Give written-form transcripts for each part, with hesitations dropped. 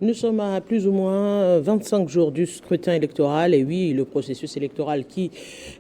Nous sommes à plus ou moins 25 jours du scrutin électoral. Et oui, le processus électoral qui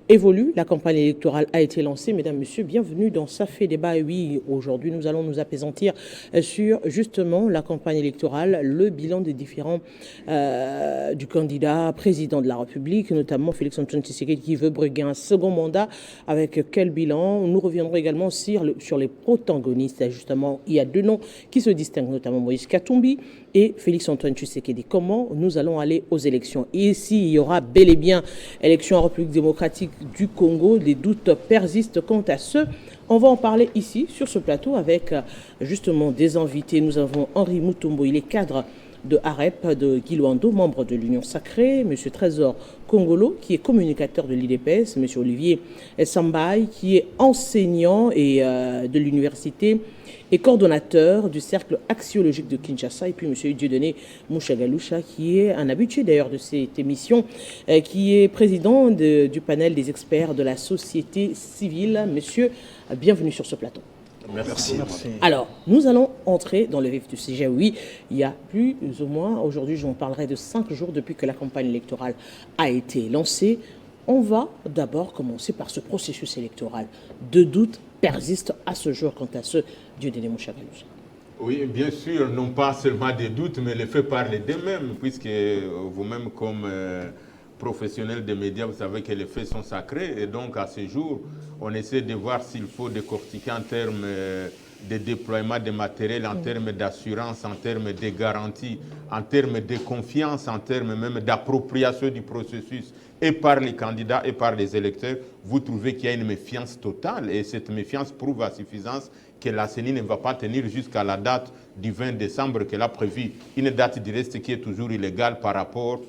évolue. La campagne électorale a été lancée. Mesdames, Messieurs, bienvenue dans Ça fait débat. Et oui, aujourd'hui, nous allons nous apaisantir sur justement la campagne électorale, le bilan des différents du candidat président de la République, notamment Félix-Antoine Tshisekedi qui veut briguer un second mandat. Avec quel bilan? Nous reviendrons également sur les protagonistes. Justement, il y a deux noms qui se distinguent, notamment Moïse Katumbi et Félix-Antoine Tshisekedi. Comment nous allons aller aux élections? Et ici, il y aura bel et bien élection en République démocratique du Congo. Les doutes persistent quant à ce. On va en parler ici, sur ce plateau, avec justement des invités. Nous avons Henri Mutombo, il est cadre de AREP, de Guiluando, membre de l'Union Sacrée, M. Trésor Kongolo, qui est communicateur de l'IDPS, M. Olivier Sambaï, qui est enseignant de l'université et coordonnateur du cercle axiologique de Kinshasa, et puis M. Dieudonné Mouchagaloucha, qui est un habitué d'ailleurs de cette émission, qui est président du panel des experts de la société civile. Monsieur, bienvenue sur ce plateau. Merci. Alors, nous allons entrer dans le vif du sujet. Oui, il y a plus ou moins, aujourd'hui, j'en parlerai de 5 jours depuis que la campagne électorale a été lancée. On va d'abord commencer par ce processus électoral. Deux doutes persistent à ce jour quant à ce Dieudonné Mouchagaloucha. Oui, bien sûr, non pas seulement des doutes, mais les faits parlent d'eux-mêmes, puisque vous-même, comme professionnels des médias, vous savez que les faits sont sacrés. Et donc, à ce jour, on essaie de voir s'il faut décortiquer en termes de déploiement de matériel, en termes d'assurance, en termes de garantie, en termes de confiance, en termes même d'appropriation du processus, et par les candidats et par les électeurs. Vous trouvez qu'il y a une méfiance totale, et cette méfiance prouve à suffisance que la CENI ne va pas tenir jusqu'à la date du 20 décembre qu'elle a prévue, une date du reste qui est toujours illégale par rapport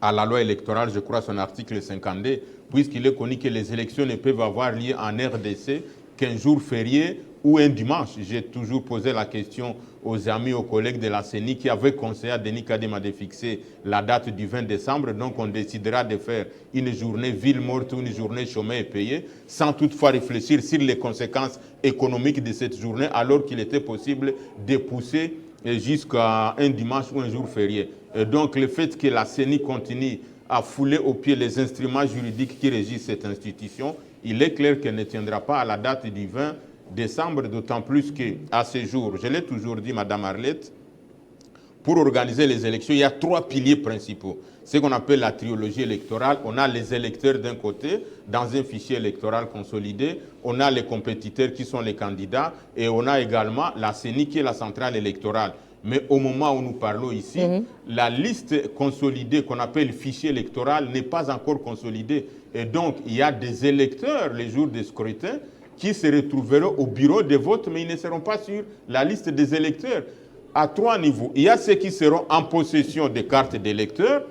à la loi électorale, je crois, son article 52, puisqu'il est connu que les élections ne peuvent avoir lieu en RDC qu'un jour férié ou un dimanche. J'ai toujours posé la question aux amis, aux collègues de la CENI qui avaient conseillé à Denis Kadima de fixer la date du 20 décembre. Donc on décidera de faire une journée ville morte ou une journée chômée et payée, sans toutefois réfléchir sur les conséquences économiques de cette journée, alors qu'il était possible de pousser jusqu'à un dimanche ou un jour férié. Et donc le fait que la CENI continue à fouler au pied les instruments juridiques qui régissent cette institution, il est clair qu'elle ne tiendra pas à la date du 20 décembre, d'autant plus qu'à ce jour, je l'ai toujours dit, Madame Arlette, pour organiser les élections, il y a 3 piliers principaux. Ce qu'on appelle la trilogie électorale. On a les électeurs d'un côté, dans un fichier électoral consolidé. On a les compétiteurs qui sont les candidats. Et on a également la CENI qui est la centrale électorale. Mais au moment où nous parlons ici, la liste consolidée qu'on appelle fichier électoral n'est pas encore consolidée. Et donc, il y a des électeurs les jours des scrutins qui se retrouveront au bureau de vote, mais ils ne seront pas sur la liste des électeurs. À 3 niveaux. Il y a ceux qui seront en possession des cartes d'électeurs,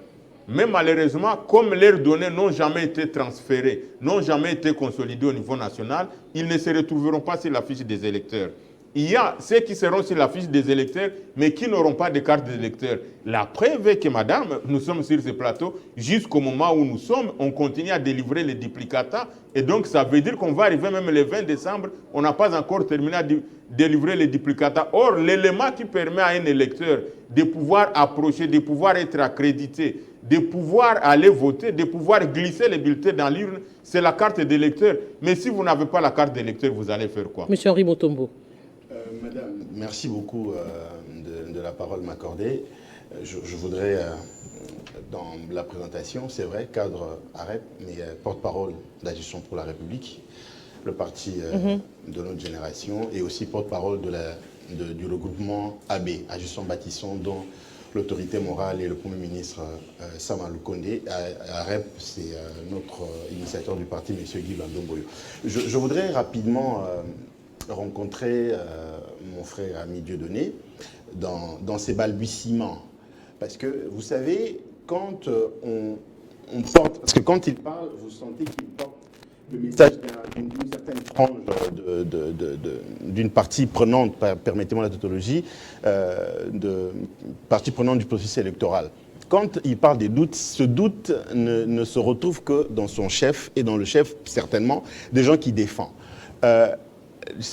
mais malheureusement, comme leurs données n'ont jamais été transférées, n'ont jamais été consolidées au niveau national, ils ne se retrouveront pas sur la fiche des électeurs. Il y a ceux qui seront sur la fiche des électeurs, mais qui n'auront pas de carte d'électeur. La preuve est que, madame, nous sommes sur ce plateau, jusqu'au moment où nous sommes, on continue à délivrer les duplicata. Et donc, ça veut dire qu'on va arriver même le 20 décembre, on n'a pas encore terminé à délivrer les duplicata. Or, l'élément qui permet à un électeur de pouvoir approcher, de pouvoir être accrédité, de pouvoir aller voter, de pouvoir glisser les bulletins dans l'urne, c'est la carte d'électeur. Mais si vous n'avez pas la carte d'électeur, vous allez faire quoi? Monsieur Henri Mutombo. Madame, merci beaucoup de la parole m'accorder. Je voudrais, dans la présentation, c'est vrai, cadre AREP, mais porte-parole d'Agissons pour la République, le parti de notre génération, et aussi porte-parole du regroupement AB, Agissons Bâtissons, dont l'autorité morale et le Premier ministre Sama Lukonde. AREP, c'est notre initiateur du parti, M. Guy Landomboyo. Je voudrais rapidement rencontrer mon frère ami Dieudonné dans ses balbutiements. Parce que, vous savez, quand on porte... Parce que quand il parle, vous sentez qu'il porte le message d'une certaine frange, d'une partie prenante, permettez-moi la tautologie, partie prenante du processus électoral. Quand il parle des doutes, ce doute ne se retrouve que dans son chef, et dans le chef, certainement, des gens qui défendent.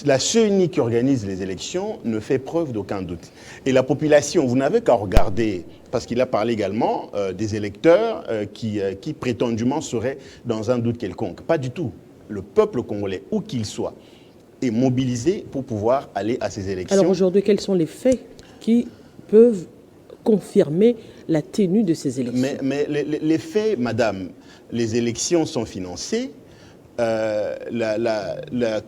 la CENI qui organise les élections ne fait preuve d'aucun doute. Et la population, vous n'avez qu'à regarder, parce qu'il a parlé également des électeurs qui prétendument seraient dans un doute quelconque. Pas du tout. Le peuple congolais, où qu'il soit, est mobilisé pour pouvoir aller à ces élections. Alors aujourd'hui, quels sont les faits qui peuvent confirmer la tenue de ces élections? Mais les faits, madame, les élections sont financées.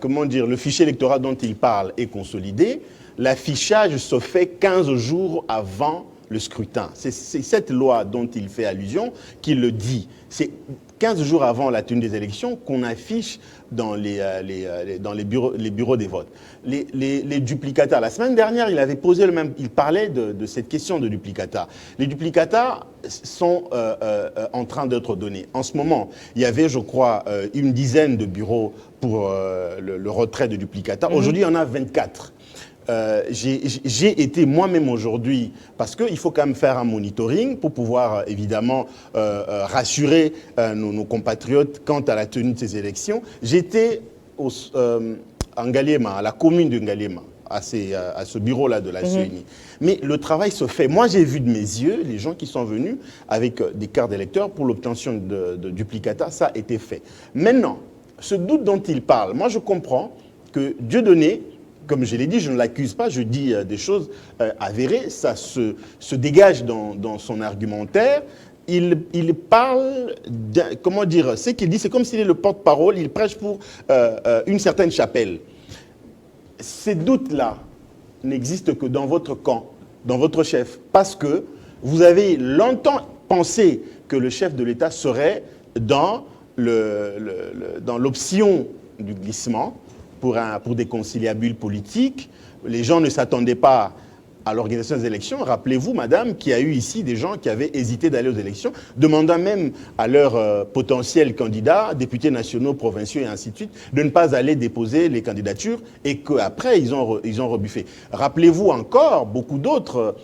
Comment dire, le fichier électoral dont il parle est consolidé. L'affichage se fait 15 jours avant le scrutin. C'est cette loi dont il fait allusion qui le dit. C'est 15 jours avant la tenue des élections qu'on affiche dans les bureaux des votes. Les duplicata. La semaine dernière, il parlait de cette question de duplicata. Les duplicata sont en train d'être donnés. En ce moment, il y avait, je crois, une dizaine de bureaux pour le retrait de duplicata. Aujourd'hui, il y en a 24. J'ai été moi-même aujourd'hui, parce qu'il faut quand même faire un monitoring pour pouvoir évidemment rassurer nos compatriotes quant à la tenue de ces élections. J'étais en Ngaliema, à la commune de Ngaliema, à ce bureau-là de la CENI. Mais le travail se fait. Moi, j'ai vu de mes yeux les gens qui sont venus avec des cartes d'électeurs pour l'obtention de duplicata. Ça a été fait. Maintenant, ce doute dont il parle, moi je comprends que Dieudonné, comme je l'ai dit, je ne l'accuse pas, je dis des choses avérées, ça se dégage dans son argumentaire. Il parle, comment dire, ce qu'il dit, c'est comme s'il est le porte-parole, il prêche pour une certaine chapelle. Ces doutes-là n'existent que dans votre camp, dans votre chef, parce que vous avez longtemps pensé que le chef de l'État serait dans l'option du glissement, pour des conciliabules politiques. Les gens ne s'attendaient pas à l'organisation des élections. Rappelez-vous, madame, qu'il y a eu ici des gens qui avaient hésité d'aller aux élections, demandant même à leurs potentiels candidats, députés nationaux, provinciaux et ainsi de suite, de ne pas aller déposer les candidatures et qu'après, ils ont rebuffé. Rappelez-vous encore beaucoup d'autres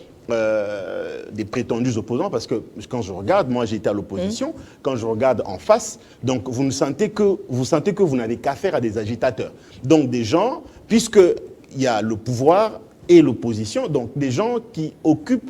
des prétendus opposants, parce que quand je regarde, moi j'ai été à l'opposition, quand je regarde en face, donc vous sentez que vous n'avez qu'à faire à des agitateurs. Donc des gens, puisqu'il y a le pouvoir et l'opposition, donc des gens qui occupent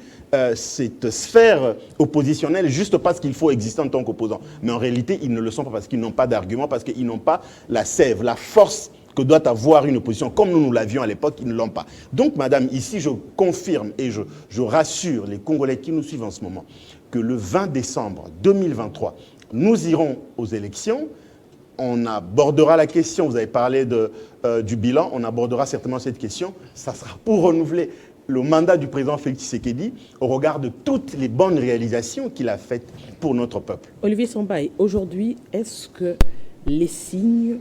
cette sphère oppositionnelle juste parce qu'il faut exister en tant qu'opposant. Mais en réalité, ils ne le sont pas parce qu'ils n'ont pas d'argument, parce qu'ils n'ont pas la sève, la force que doit avoir une opposition, comme nous l'avions à l'époque, ils ne l'ont pas. Donc, madame, ici, je confirme et je rassure les Congolais qui nous suivent en ce moment que le 20 décembre 2023, nous irons aux élections. On abordera la question, vous avez parlé du bilan, on abordera certainement cette question. Ça sera pour renouveler le mandat du président Félix Tshisekedi au regard de toutes les bonnes réalisations qu'il a faites pour notre peuple. Olivier Sambaye, aujourd'hui, est-ce que les signes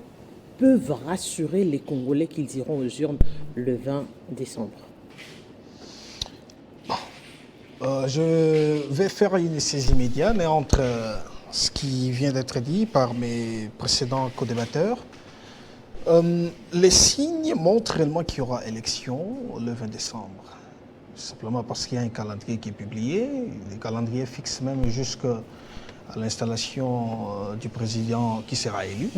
peuvent rassurer les Congolais qu'ils iront aux urnes le 20 décembre? Je vais faire une saisie immédiate, mais entre ce qui vient d'être dit par mes précédents co-débatteurs, les signes montrent réellement qu'il y aura élection le 20 décembre. Simplement parce qu'il y a un calendrier qui est publié. Le calendrier fixe même jusqu'à l'installation du président qui sera élu.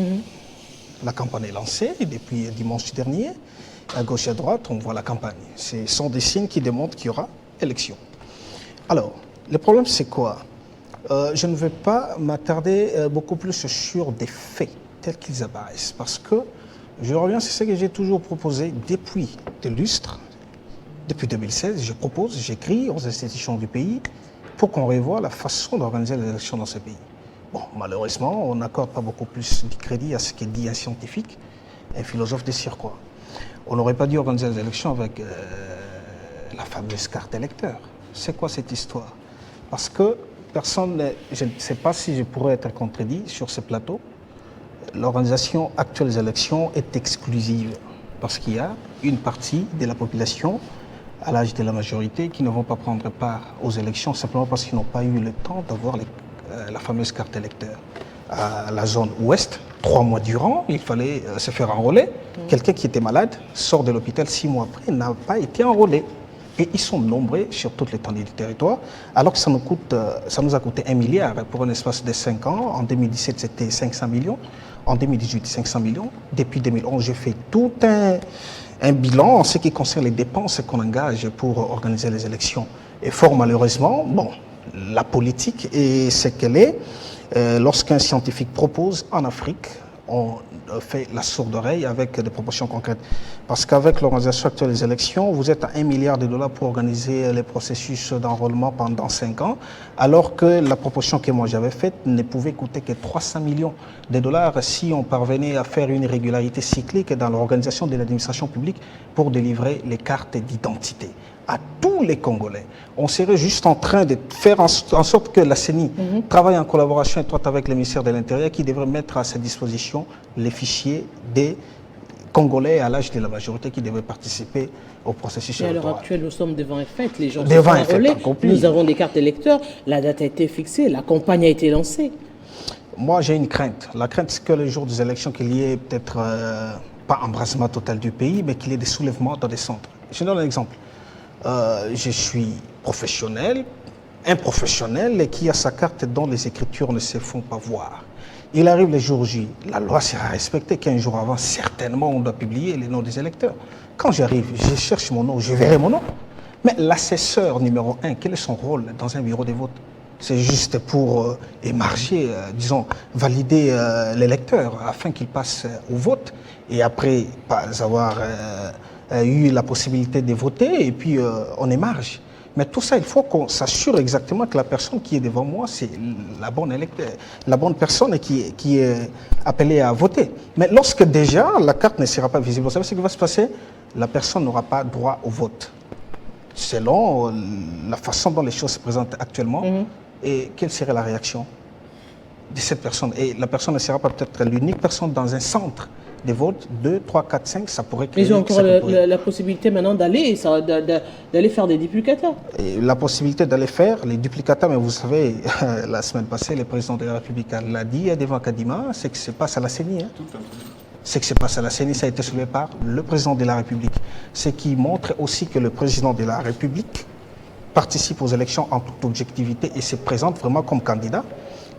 La campagne est lancée depuis dimanche dernier. À gauche et à droite, on voit la campagne. Ce sont des signes qui démontrent qu'il y aura élection. Alors, le problème, c'est quoi? Je ne vais pas m'attarder beaucoup plus sur des faits tels qu'ils apparaissent. Parce que, je reviens, c'est ce que j'ai toujours proposé depuis des lustres. Depuis 2016, je propose, j'écris aux institutions du pays pour qu'on revoie la façon d'organiser les élections dans ce pays. Bon, malheureusement, on n'accorde pas beaucoup plus de crédit à ce qu'est dit un scientifique, un philosophe de cirque. On n'aurait pas dû organiser les élections avec la fameuse carte électeur. C'est quoi cette histoire? Parce que personne, je ne sais pas si je pourrais être contredit sur ce plateau, l'organisation actuelle des élections est exclusive. Parce qu'il y a une partie de la population à l'âge de la majorité qui ne vont pas prendre part aux élections simplement parce qu'ils n'ont pas eu le temps d'avoir la fameuse carte électeur. À la zone ouest, 3 mois durant, il fallait se faire enrôler. Quelqu'un qui était malade sort de l'hôpital 6 mois après, n'a pas été enrôlé. Et ils sont nombreux sur toute l'étendue du territoire, alors que ça nous a coûté 1 milliard pour un espace de 5 ans. En 2017, c'était 500 millions. En 2018, 500 millions. Depuis 2011, j'ai fait tout un bilan en ce qui concerne les dépenses qu'on engage pour organiser les élections. Et fort malheureusement, bon, la politique est ce qu'elle est. Lorsqu'un scientifique propose en Afrique, on fait la sourde oreille avec des propositions concrètes. Parce qu'avec l'organisation actuelle des élections, vous êtes à $1 milliard pour organiser les processus d'enrôlement pendant 5 ans, alors que la proposition que moi j'avais faite ne pouvait coûter que $300 millions si on parvenait à faire une régularité cyclique dans l'organisation de l'administration publique pour délivrer les cartes d'identité à tous les Congolais. On serait juste en train de faire en sorte que la CENI travaille en collaboration étroite avec le ministère de l'Intérieur qui devrait mettre à sa disposition les fichiers des Congolais à l'âge de la majorité qui devraient participer au processus électoral. À l'heure actuelle, nous sommes devant un fait. Les gens devant sont enrôlés. accompli. Nous avons des cartes électeurs. La date a été fixée. La campagne a été lancée. Moi, j'ai une crainte. La crainte, c'est que le jour des élections, qu'il y ait peut-être pas embrasement total du pays, mais qu'il y ait des soulèvements dans des centres. Je donne un exemple. Je suis professionnel, un professionnel qui a sa carte dont les écritures ne se font pas voir. Il arrive le jour J, la loi sera respectée, qu'un jour avant, certainement, on doit publier les noms des électeurs. Quand j'arrive, je cherche mon nom, je verrai mon nom. Mais l'assesseur numéro 1, quel est son rôle dans un bureau de vote? C'est juste pour émarger, disons, valider l'électeur afin qu'il passe au vote et après pas avoir eu la possibilité de voter et puis on émarge. Mais tout ça, il faut qu'on s'assure exactement que la personne qui est devant moi, c'est la bonne personne qui est appelée à voter. Mais lorsque déjà la carte ne sera pas visible, vous savez ce qui va se passer? La personne n'aura pas droit au vote. Selon la façon dont les choses se présentent actuellement, et quelle serait la réaction de cette personne? Et la personne ne sera pas peut-être l'unique personne dans un centre de vote, 2, 3, 4, 5, ça pourrait créer... Ils ont encore la possibilité maintenant d'aller faire des duplicata. Et la possibilité d'aller faire les duplicata, mais vous savez, la semaine passée, le président de la République l'a dit devant Kadima, c'est que se passe à la CENI. Hein. Ce qui se passe à la CENI, ça a été soulevé par le président de la République. Ce qui montre aussi que le président de la République participe aux élections en toute objectivité et se présente vraiment comme candidat.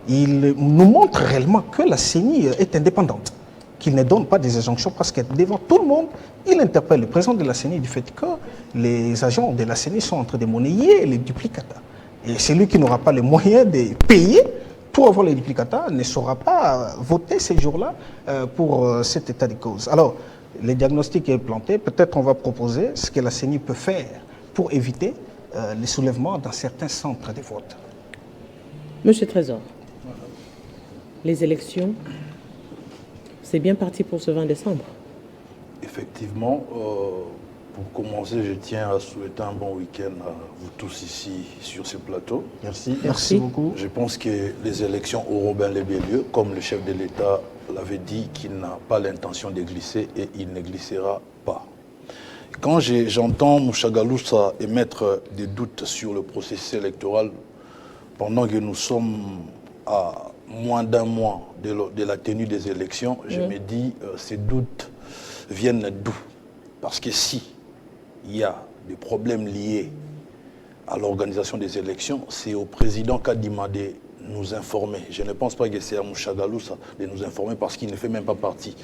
Il nous montre réellement que la CENI est indépendante, qu'il ne donne pas des injonctions parce que devant tout le monde, il interpelle le président de la CENI du fait que les agents de la CENI sont en train de monnayer les duplicata. Et celui qui n'aura pas les moyens de payer pour avoir les duplicata ne saura pas voter ces jours-là pour cet état de cause. Alors, le diagnostic est planté. Peut-être on va proposer ce que la CENI peut faire pour éviter les soulèvements dans certains centres de vote. Monsieur Trésor, les élections, c'est bien parti pour ce 20 décembre. Effectivement, pour commencer, je tiens à souhaiter un bon week-end à vous tous ici sur ce plateau. Merci beaucoup. Je pense que les élections auront bien lieu, comme le chef de l'État l'avait dit qu'il n'a pas l'intention de glisser et il ne glissera pas. Quand j'entends Mouchagaloussa émettre des doutes sur le processus électoral pendant que nous sommes à moins d'un mois de la tenue des élections, je me dis ces doutes viennent d'où? Parce que si il y a des problèmes liés à l'organisation des élections, c'est au président Kadima de nous informer. Je ne pense pas que c'est à Mouchagaloussa de nous informer parce qu'il ne fait même pas partie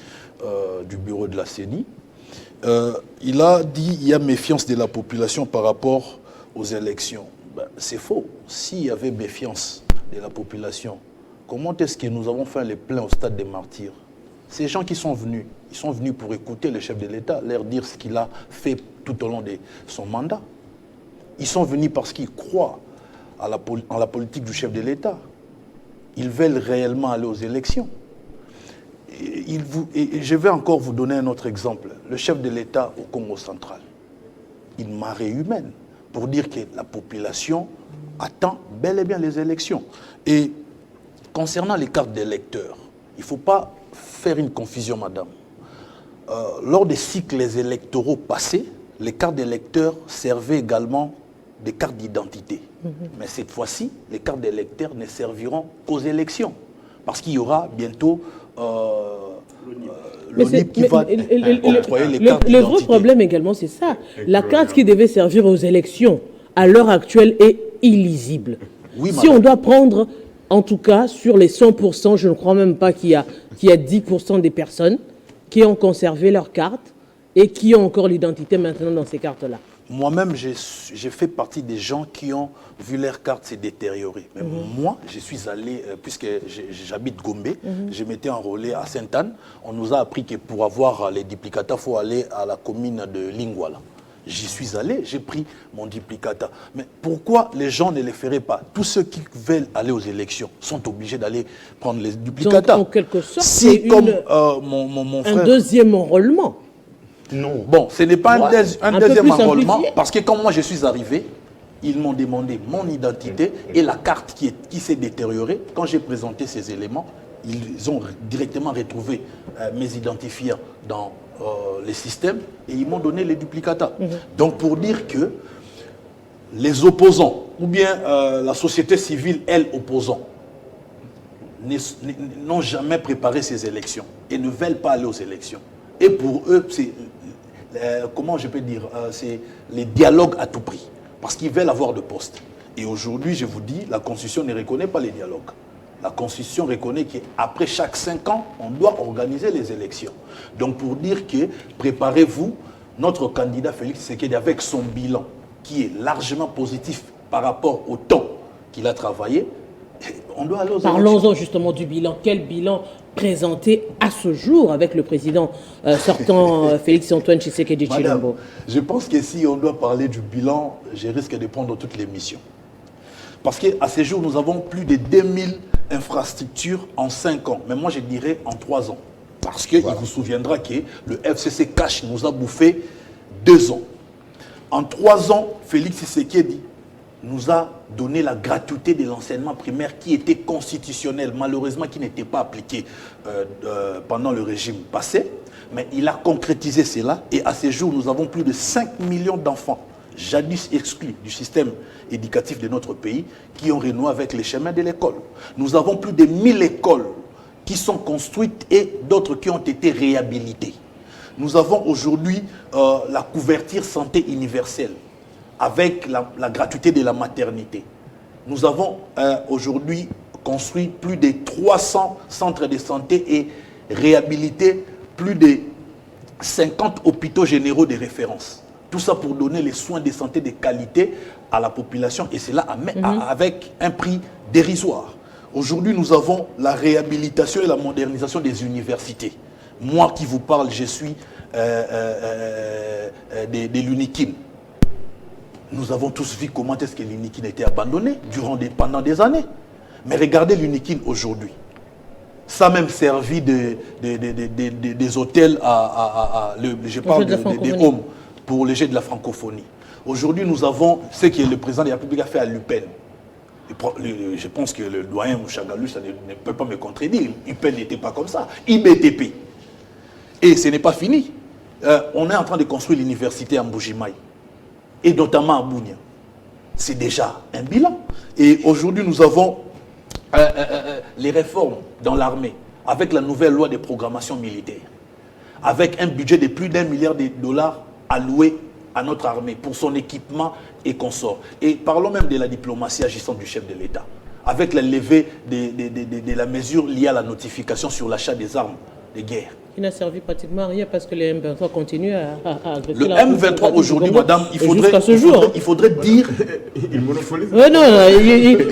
du bureau de la CENI. Il a dit qu'il y a méfiance de la population par rapport aux élections. Ben, c'est faux. S'il y avait méfiance de la population, comment est-ce que nous avons fait les pleins au stade des martyrs? Ces gens qui sont venus, ils sont venus pour écouter le chef de l'État, leur dire ce qu'il a fait tout au long de son mandat. Ils sont venus parce qu'ils croient en la politique du chef de l'État. Ils veulent réellement aller aux élections. Et je vais encore vous donner un autre exemple. Le chef de l'État au Congo central, une marée humaine, pour dire que la population attend bel et bien les élections. Et concernant les cartes d'électeurs, il ne faut pas faire une confusion, madame. Lors des cycles électoraux passés, les cartes d'électeurs servaient également des cartes d'identité. Mais cette fois-ci, les cartes d'électeurs ne serviront qu'aux élections. Parce qu'il y aura bientôt l'ONIP qui va octroyer les cartes d'identité. Le gros problème également, c'est ça. La carte qui devait servir aux élections, à l'heure actuelle, est illisible. Oui, si on doit prendre, en tout cas, sur les 100%, je ne crois même pas qu'il y a qu'il y a 10% des personnes qui ont conservé leur carte et qui ont encore l'identité maintenant dans ces cartes-là. Moi-même, j'ai fait partie des gens qui ont vu leur carte se détériorer. Mais moi, je suis allé, puisque j'habite Gombe, je m'étais enrôlé à Sainte-Anne. On nous a appris que pour avoir les duplicata, il faut aller à la commune de Lingwala. J'y suis allé, j'ai pris mon duplicata. Mais pourquoi les gens ne les feraient pas? Tous ceux qui veulent aller aux élections sont obligés d'aller prendre les duplicata. Donc, en quelque sorte, si, c'est comme mon frère... un deuxième enrôlement. Non. Bon, ce n'est pas un deuxième enrôlement, simplifié. parce que quand moi je suis arrivé, ils m'ont demandé mon identité et la carte qui s'est détériorée. Quand j'ai présenté ces éléments, ils ont directement retrouvé mes identifiants dans les systèmes et ils m'ont donné les duplicata. Donc pour dire que les opposants, ou bien la société civile, elle, opposant, n'ont jamais préparé ces élections et ne veulent pas aller aux élections. Et pour eux, c'est, comment je peux dire, c'est les dialogues à tout prix. Parce qu'ils veulent avoir de postes. Et aujourd'hui, je vous dis, la Constitution ne reconnaît pas les dialogues. La Constitution reconnaît qu'après chaque 5 ans, on doit organiser les élections. Donc pour dire que, préparez-vous, notre candidat Félix Tshisekedi, avec son bilan, qui est largement positif par rapport au temps qu'il a travaillé, on doit aller aux élections. Parlons-en justement du bilan. Quel bilan présenté à ce jour avec le président sortant Félix-Antoine Tshisekedi Tshilombo? Je pense que si on doit parler du bilan, je risque de prendre toutes les missions. Parce qu'à ce jour, nous avons plus de 2000 infrastructures en 5 ans. Mais moi, je dirais en 3 ans. Parce qu'il vous souviendra que le FCC Cash nous a bouffé 2 ans. En 3 ans, Félix Tshisekedi nous a donné la gratuité de l'enseignement primaire qui était constitutionnel, malheureusement qui n'était pas appliqué pendant le régime passé. Mais il a concrétisé cela et à ce jour, nous avons plus de 5 millions d'enfants, jadis exclus du système éducatif de notre pays, qui ont renoué avec les chemins de l'école. Nous avons plus de 1000 écoles qui sont construites et d'autres qui ont été réhabilitées. Nous avons aujourd'hui la couverture santé universelle avec la gratuité de la maternité. Nous avons aujourd'hui construit plus de 300 centres de santé et réhabilité plus de 50 hôpitaux généraux de référence. Tout ça pour donner les soins de santé de qualité à la population et cela avec un prix dérisoire. Aujourd'hui, nous avons la réhabilitation et la modernisation des universités. Moi qui vous parle, je suis de l'UNIKIN. Nous avons tous vu comment est-ce que l'UNIKIN a été abandonné pendant des années. Mais regardez l'UNIKIN aujourd'hui. Ça a même servi des hôtels je parle des homes pour les jeux de la francophonie. Aujourd'hui, nous avons ce que le président de la République a fait à l'UPEN. Je pense que le doyen Mouchagalou, ça ne peut pas me contredire. l'UPEN n'était pas comme ça. IBTP. Et ce n'est pas fini. On est en train de construire l'université à Mbujimaï. Et notamment à Bounia. C'est déjà un bilan. Et aujourd'hui, nous avons les réformes dans l'armée, avec la nouvelle loi de programmation militaire, avec un budget de plus d'1 milliard de dollars alloué à notre armée pour son équipement et consorts. Et parlons même de la diplomatie agissant du chef de l'État, avec la levée de la mesure liée à la notification sur l'achat des armes de guerre. Qui n'a servi pratiquement à rien parce que les M23 continuent à agresser le M23 aujourd'hui, madame, il faudrait dire... Il monopolise. Non,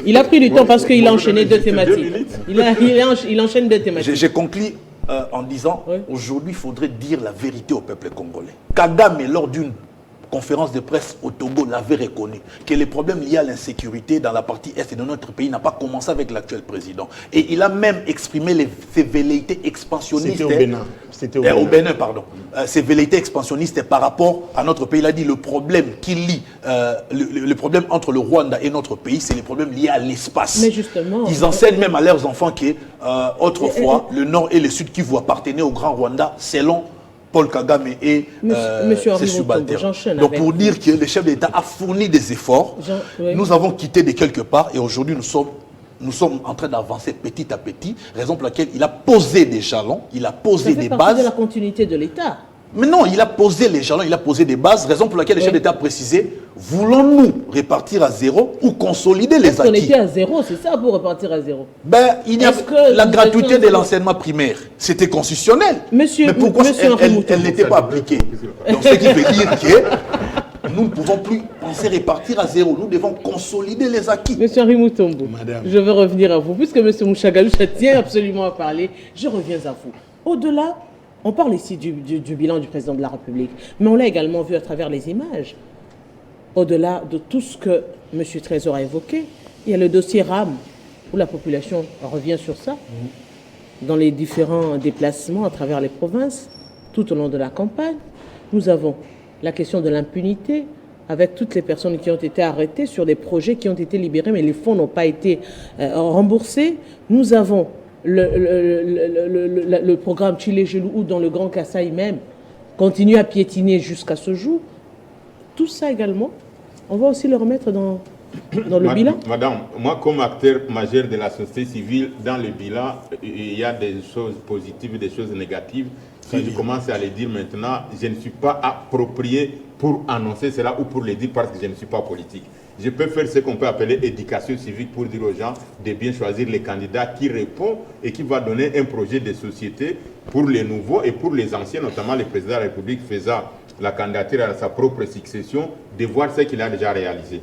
il a pris du temps parce qu'il a enchaîné 2 thématiques. Il enchaîne 2 thématiques. J'ai conclu en disant, aujourd'hui, il faudrait dire la vérité au peuple congolais. Kagame, lors d'une conférence de presse au Togo, l'avait reconnu, que les problèmes liés à l'insécurité dans la partie est de notre pays n'a pas commencé avec l'actuel président. Et il a même exprimé ses velléités expansionnistes. C'était au Bénin, pardon. Ses velléités expansionnistes par rapport à notre pays. Il a dit le problème qui lie, le problème entre le Rwanda et notre pays, c'est les problèmes liés à l'espace. Mais justement... Ils enseignent même à leurs enfants que, autrefois, le Nord et le Sud qui vous appartenaient au Grand Rwanda, selon Paul Kagame et ses subalternes. Donc pour dire que le chef d'État a fourni des efforts, nous avons quitté de quelque part et aujourd'hui nous sommes en train d'avancer petit à petit, raison pour laquelle il a posé des jalons, il a posé des bases. Ça fait partie de la continuité de l'État. Mais non, il a posé les jalons, il a posé des bases, raison pour laquelle le chef d'État a précisé, voulons-nous répartir à zéro ou consolider les acquis? On était à zéro, c'est ça pour repartir à zéro? Ben, il y a la gratuité de l'enseignement primaire, c'était constitutionnel. Monsieur, mais pourquoi monsieur elle n'était pas appliquée? Donc ce qui veut dire que nous ne pouvons plus penser répartir à zéro, nous devons consolider les acquis. Monsieur Henri Moutombo, Madame. je veux revenir à vous. Puisque monsieur Mouchagaloucha tient absolument à parler, je reviens à vous. Au-delà, on parle ici du bilan du président de la République, mais on l'a également vu à travers les images. Au-delà de tout ce que M. Trésor a évoqué, il y a le dossier RAM, où la population revient sur ça, dans les différents déplacements à travers les provinces, tout au long de la campagne. Nous avons la question de l'impunité, avec toutes les personnes qui ont été arrêtées sur des projets qui ont été libérés, mais les fonds n'ont pas été remboursés. Nous avons le programme Chile-Gelou, où dans le Grand Kasaï même, continue à piétiner jusqu'à ce jour. Tout ça également, on va aussi le remettre dans le bilan. Madame, moi comme acteur majeur de la société civile, dans le bilan, il y a des choses positives et des choses négatives. Si je commence à les dire maintenant, je ne suis pas approprié pour annoncer cela ou pour le dire parce que je ne suis pas politique. Je peux faire ce qu'on peut appeler éducation civique pour dire aux gens de bien choisir les candidats qui répondent et qui va donner un projet de société pour les nouveaux et pour les anciens, notamment le président de la République faisant la candidature à sa propre succession, de voir ce qu'il a déjà réalisé.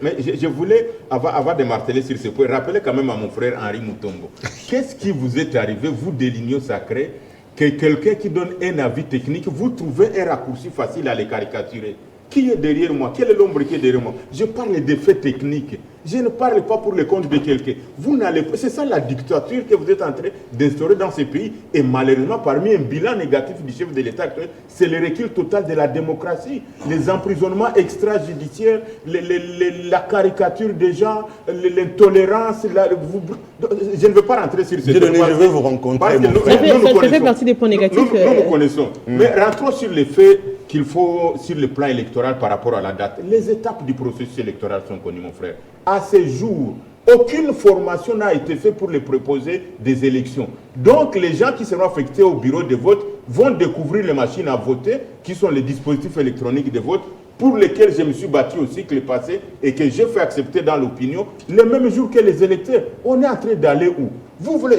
Mais je voulais, avant de marteler sur ce point, rappeler quand même à mon frère Henri Moutombo, qu'est-ce qui vous est arrivé, vous de l'Union sacrée, que quelqu'un qui donne un avis technique, vous trouvez un raccourci facile à les caricaturer? Qui est derrière moi? Quel est l'ombre qui est derrière moi? Je parle des faits techniques. Je ne parle pas pour le compte de quelqu'un. Vous n'allez pas. C'est ça la dictature que vous êtes en train d'instaurer dans ce pays. Et malheureusement, parmi un bilan négatif du chef de l'État actuel, c'est le recul total de la démocratie. Les emprisonnements extrajudiciaires, la caricature des gens, l'intolérance. Je ne veux pas rentrer sur ce point. Je veux vous rencontrer. Ça fait partie des points négatifs. Nous connaissons. Mais rentrons sur les faits qu'il faut, sur le plan électoral par rapport à la date. Les étapes du processus électoral sont connues, mon frère. À ce jour, aucune formation n'a été faite pour les proposer des élections. Donc, les gens qui seront affectés au bureau de vote vont découvrir les machines à voter, qui sont les dispositifs électroniques de vote, pour lesquels je me suis battu au cycle passé et que j'ai fait accepter dans l'opinion, le même jour que les électeurs. On est en train d'aller où?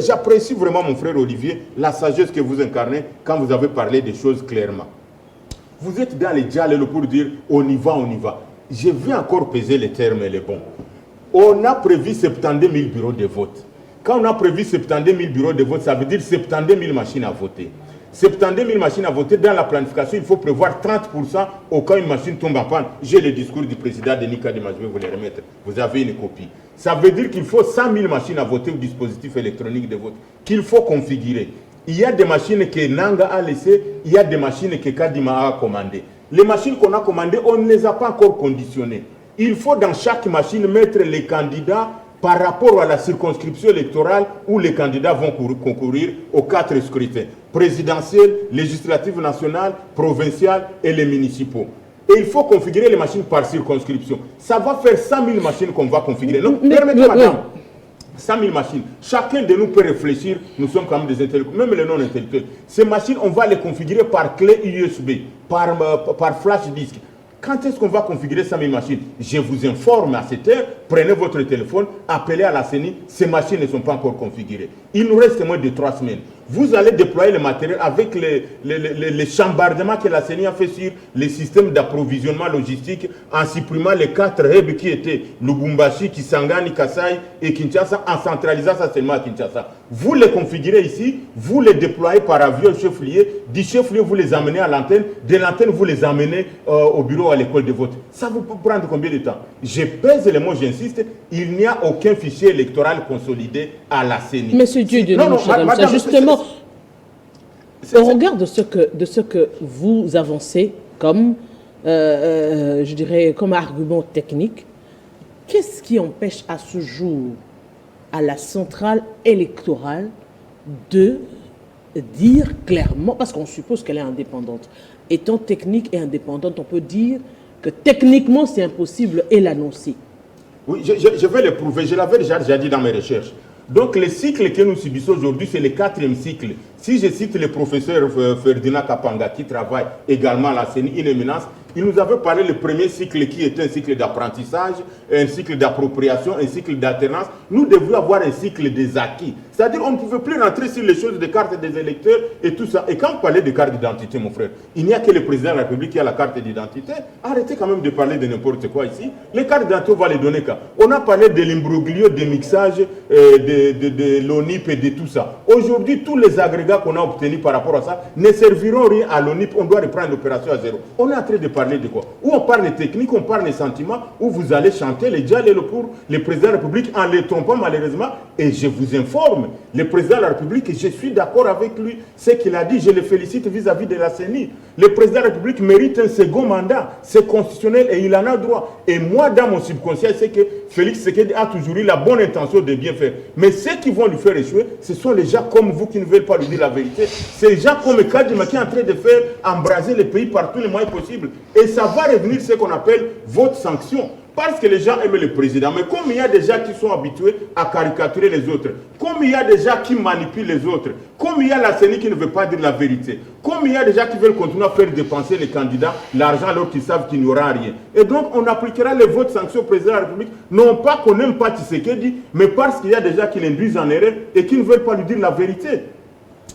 J'apprécie vraiment, mon frère Olivier, la sagesse que vous incarnez quand vous avez parlé des choses clairement. Vous êtes dans les dialogues pour dire on y va, on y va. Je vais encore peser les termes et les bons. On a prévu 72 000 bureaux de vote. Quand on a prévu 72 000 bureaux de vote, ça veut dire 72 000 machines à voter. 72 000 machines à voter, dans la planification, il faut prévoir 30% au cas où une machine tombe en panne. J'ai le discours du président Denis Kadima, je vais vous les remettre. Vous avez une copie. Ça veut dire qu'il faut 100 000 machines à voter au dispositif électronique de vote qu'il faut configurer. Il y a des machines que Nanga a laissées, il y a des machines que Kadima a commandées. Les machines qu'on a commandées, on ne les a pas encore conditionnées. Il faut dans chaque machine mettre les candidats par rapport à la circonscription électorale où les candidats vont concourir aux 4 scrutins. Présidentiel, législatif national, provincial et les municipaux. Et il faut configurer les machines par circonscription. Ça va faire 100 000 machines qu'on va configurer. Donc, permettez, madame. 100 000 machines. Chacun de nous peut réfléchir. Nous sommes quand même des intellectuels, même les non-intellectuels. Ces machines, on va les configurer par clé USB, par flash disk. Quand est-ce qu'on va configurer 100 000 machines? Je vous informe à cette heure, prenez votre téléphone, appelez à la CENI, ces machines ne sont pas encore configurées. Il nous reste moins de 3 semaines. Vous allez déployer le matériel avec les chambardements que la CENI a fait sur les systèmes d'approvisionnement logistique en supprimant les 4 hubs qui étaient Lubumbashi, Kisangani, Kasai et Kinshasa, en centralisant ça seulement à Kinshasa. Vous les configurez ici, vous les déployez par avion chef-lieu, du chef-lieu vous les amenez à l'antenne, de l'antenne vous les amenez au bureau à l'école de vote. Ça vous peut prendre combien de temps? Je pèse les mots, j'insiste, il n'y a aucun fichier électoral consolidé à la CENI. Monsieur Dieu, justement, au regard de ce que vous avancez comme, je dirais, comme argument technique, qu'est-ce qui empêche à ce jour à la centrale électorale de dire clairement, parce qu'on suppose qu'elle est indépendante, étant technique et indépendante, on peut dire que techniquement c'est impossible et l'annoncer. Oui, je vais le prouver, je l'avais déjà dit dans mes recherches. Donc les cycles que nous subissons aujourd'hui, c'est le 4e cycle. Si je cite le professeur Ferdinand Kapanga, qui travaille également à la CENI, une éminence, il nous avait parlé le premier cycle qui était un cycle d'apprentissage, un cycle d'appropriation, un cycle d'alternance. Nous devrions avoir un cycle des acquis. C'est-à-dire qu'on ne pouvait plus rentrer sur les choses des cartes des électeurs et tout ça. Et quand on parlait de carte d'identité, mon frère, il n'y a que le président de la République qui a la carte d'identité. Arrêtez quand même de parler de n'importe quoi ici. Les cartes d'identité, on va les donner quand? On a parlé de l'imbroglio, des mixages, de l'ONIP et de tout ça. Aujourd'hui, tous les agrégats qu'on a obtenus par rapport à ça ne serviront rien à l'ONIP. On doit reprendre l'opération à zéro. On est en train de parler de quoi? Ou on parle de technique, on parle de sentiments, ou vous allez chanter les djals et le pour le président de la République en les trompant malheureusement. Et je vous informe, le président de la République, je suis d'accord avec lui, ce qu'il a dit, je le félicite vis-à-vis de la CENI. Le président de la République mérite un second mandat, c'est constitutionnel et il en a droit. Et moi, dans mon subconscient, c'est que Félix Tshisekedi a toujours eu la bonne intention de bien faire. Mais ceux qui vont lui faire échouer, ce sont les gens comme vous qui ne veulent pas lui dire la vérité. C'est les gens comme Kadima qui est en train de faire embraser le pays par tous les moyens possibles. Et ça va revenir ce qu'on appelle votre sanction. Parce que les gens aiment le président. Mais comme il y a des gens qui sont habitués à caricaturer les autres, comme il y a des gens qui manipulent les autres, comme il y a la CENI qui ne veut pas dire la vérité, comme il y a des gens qui veulent continuer à faire dépenser les candidats l'argent alors qu'ils savent qu'il n'y aura rien. Et donc on appliquera les votes sanctions au président de la République, non pas qu'on n'aime pas Tshisekedi, mais parce qu'il y a des gens qui l'induisent en erreur et qui ne veulent pas lui dire la vérité.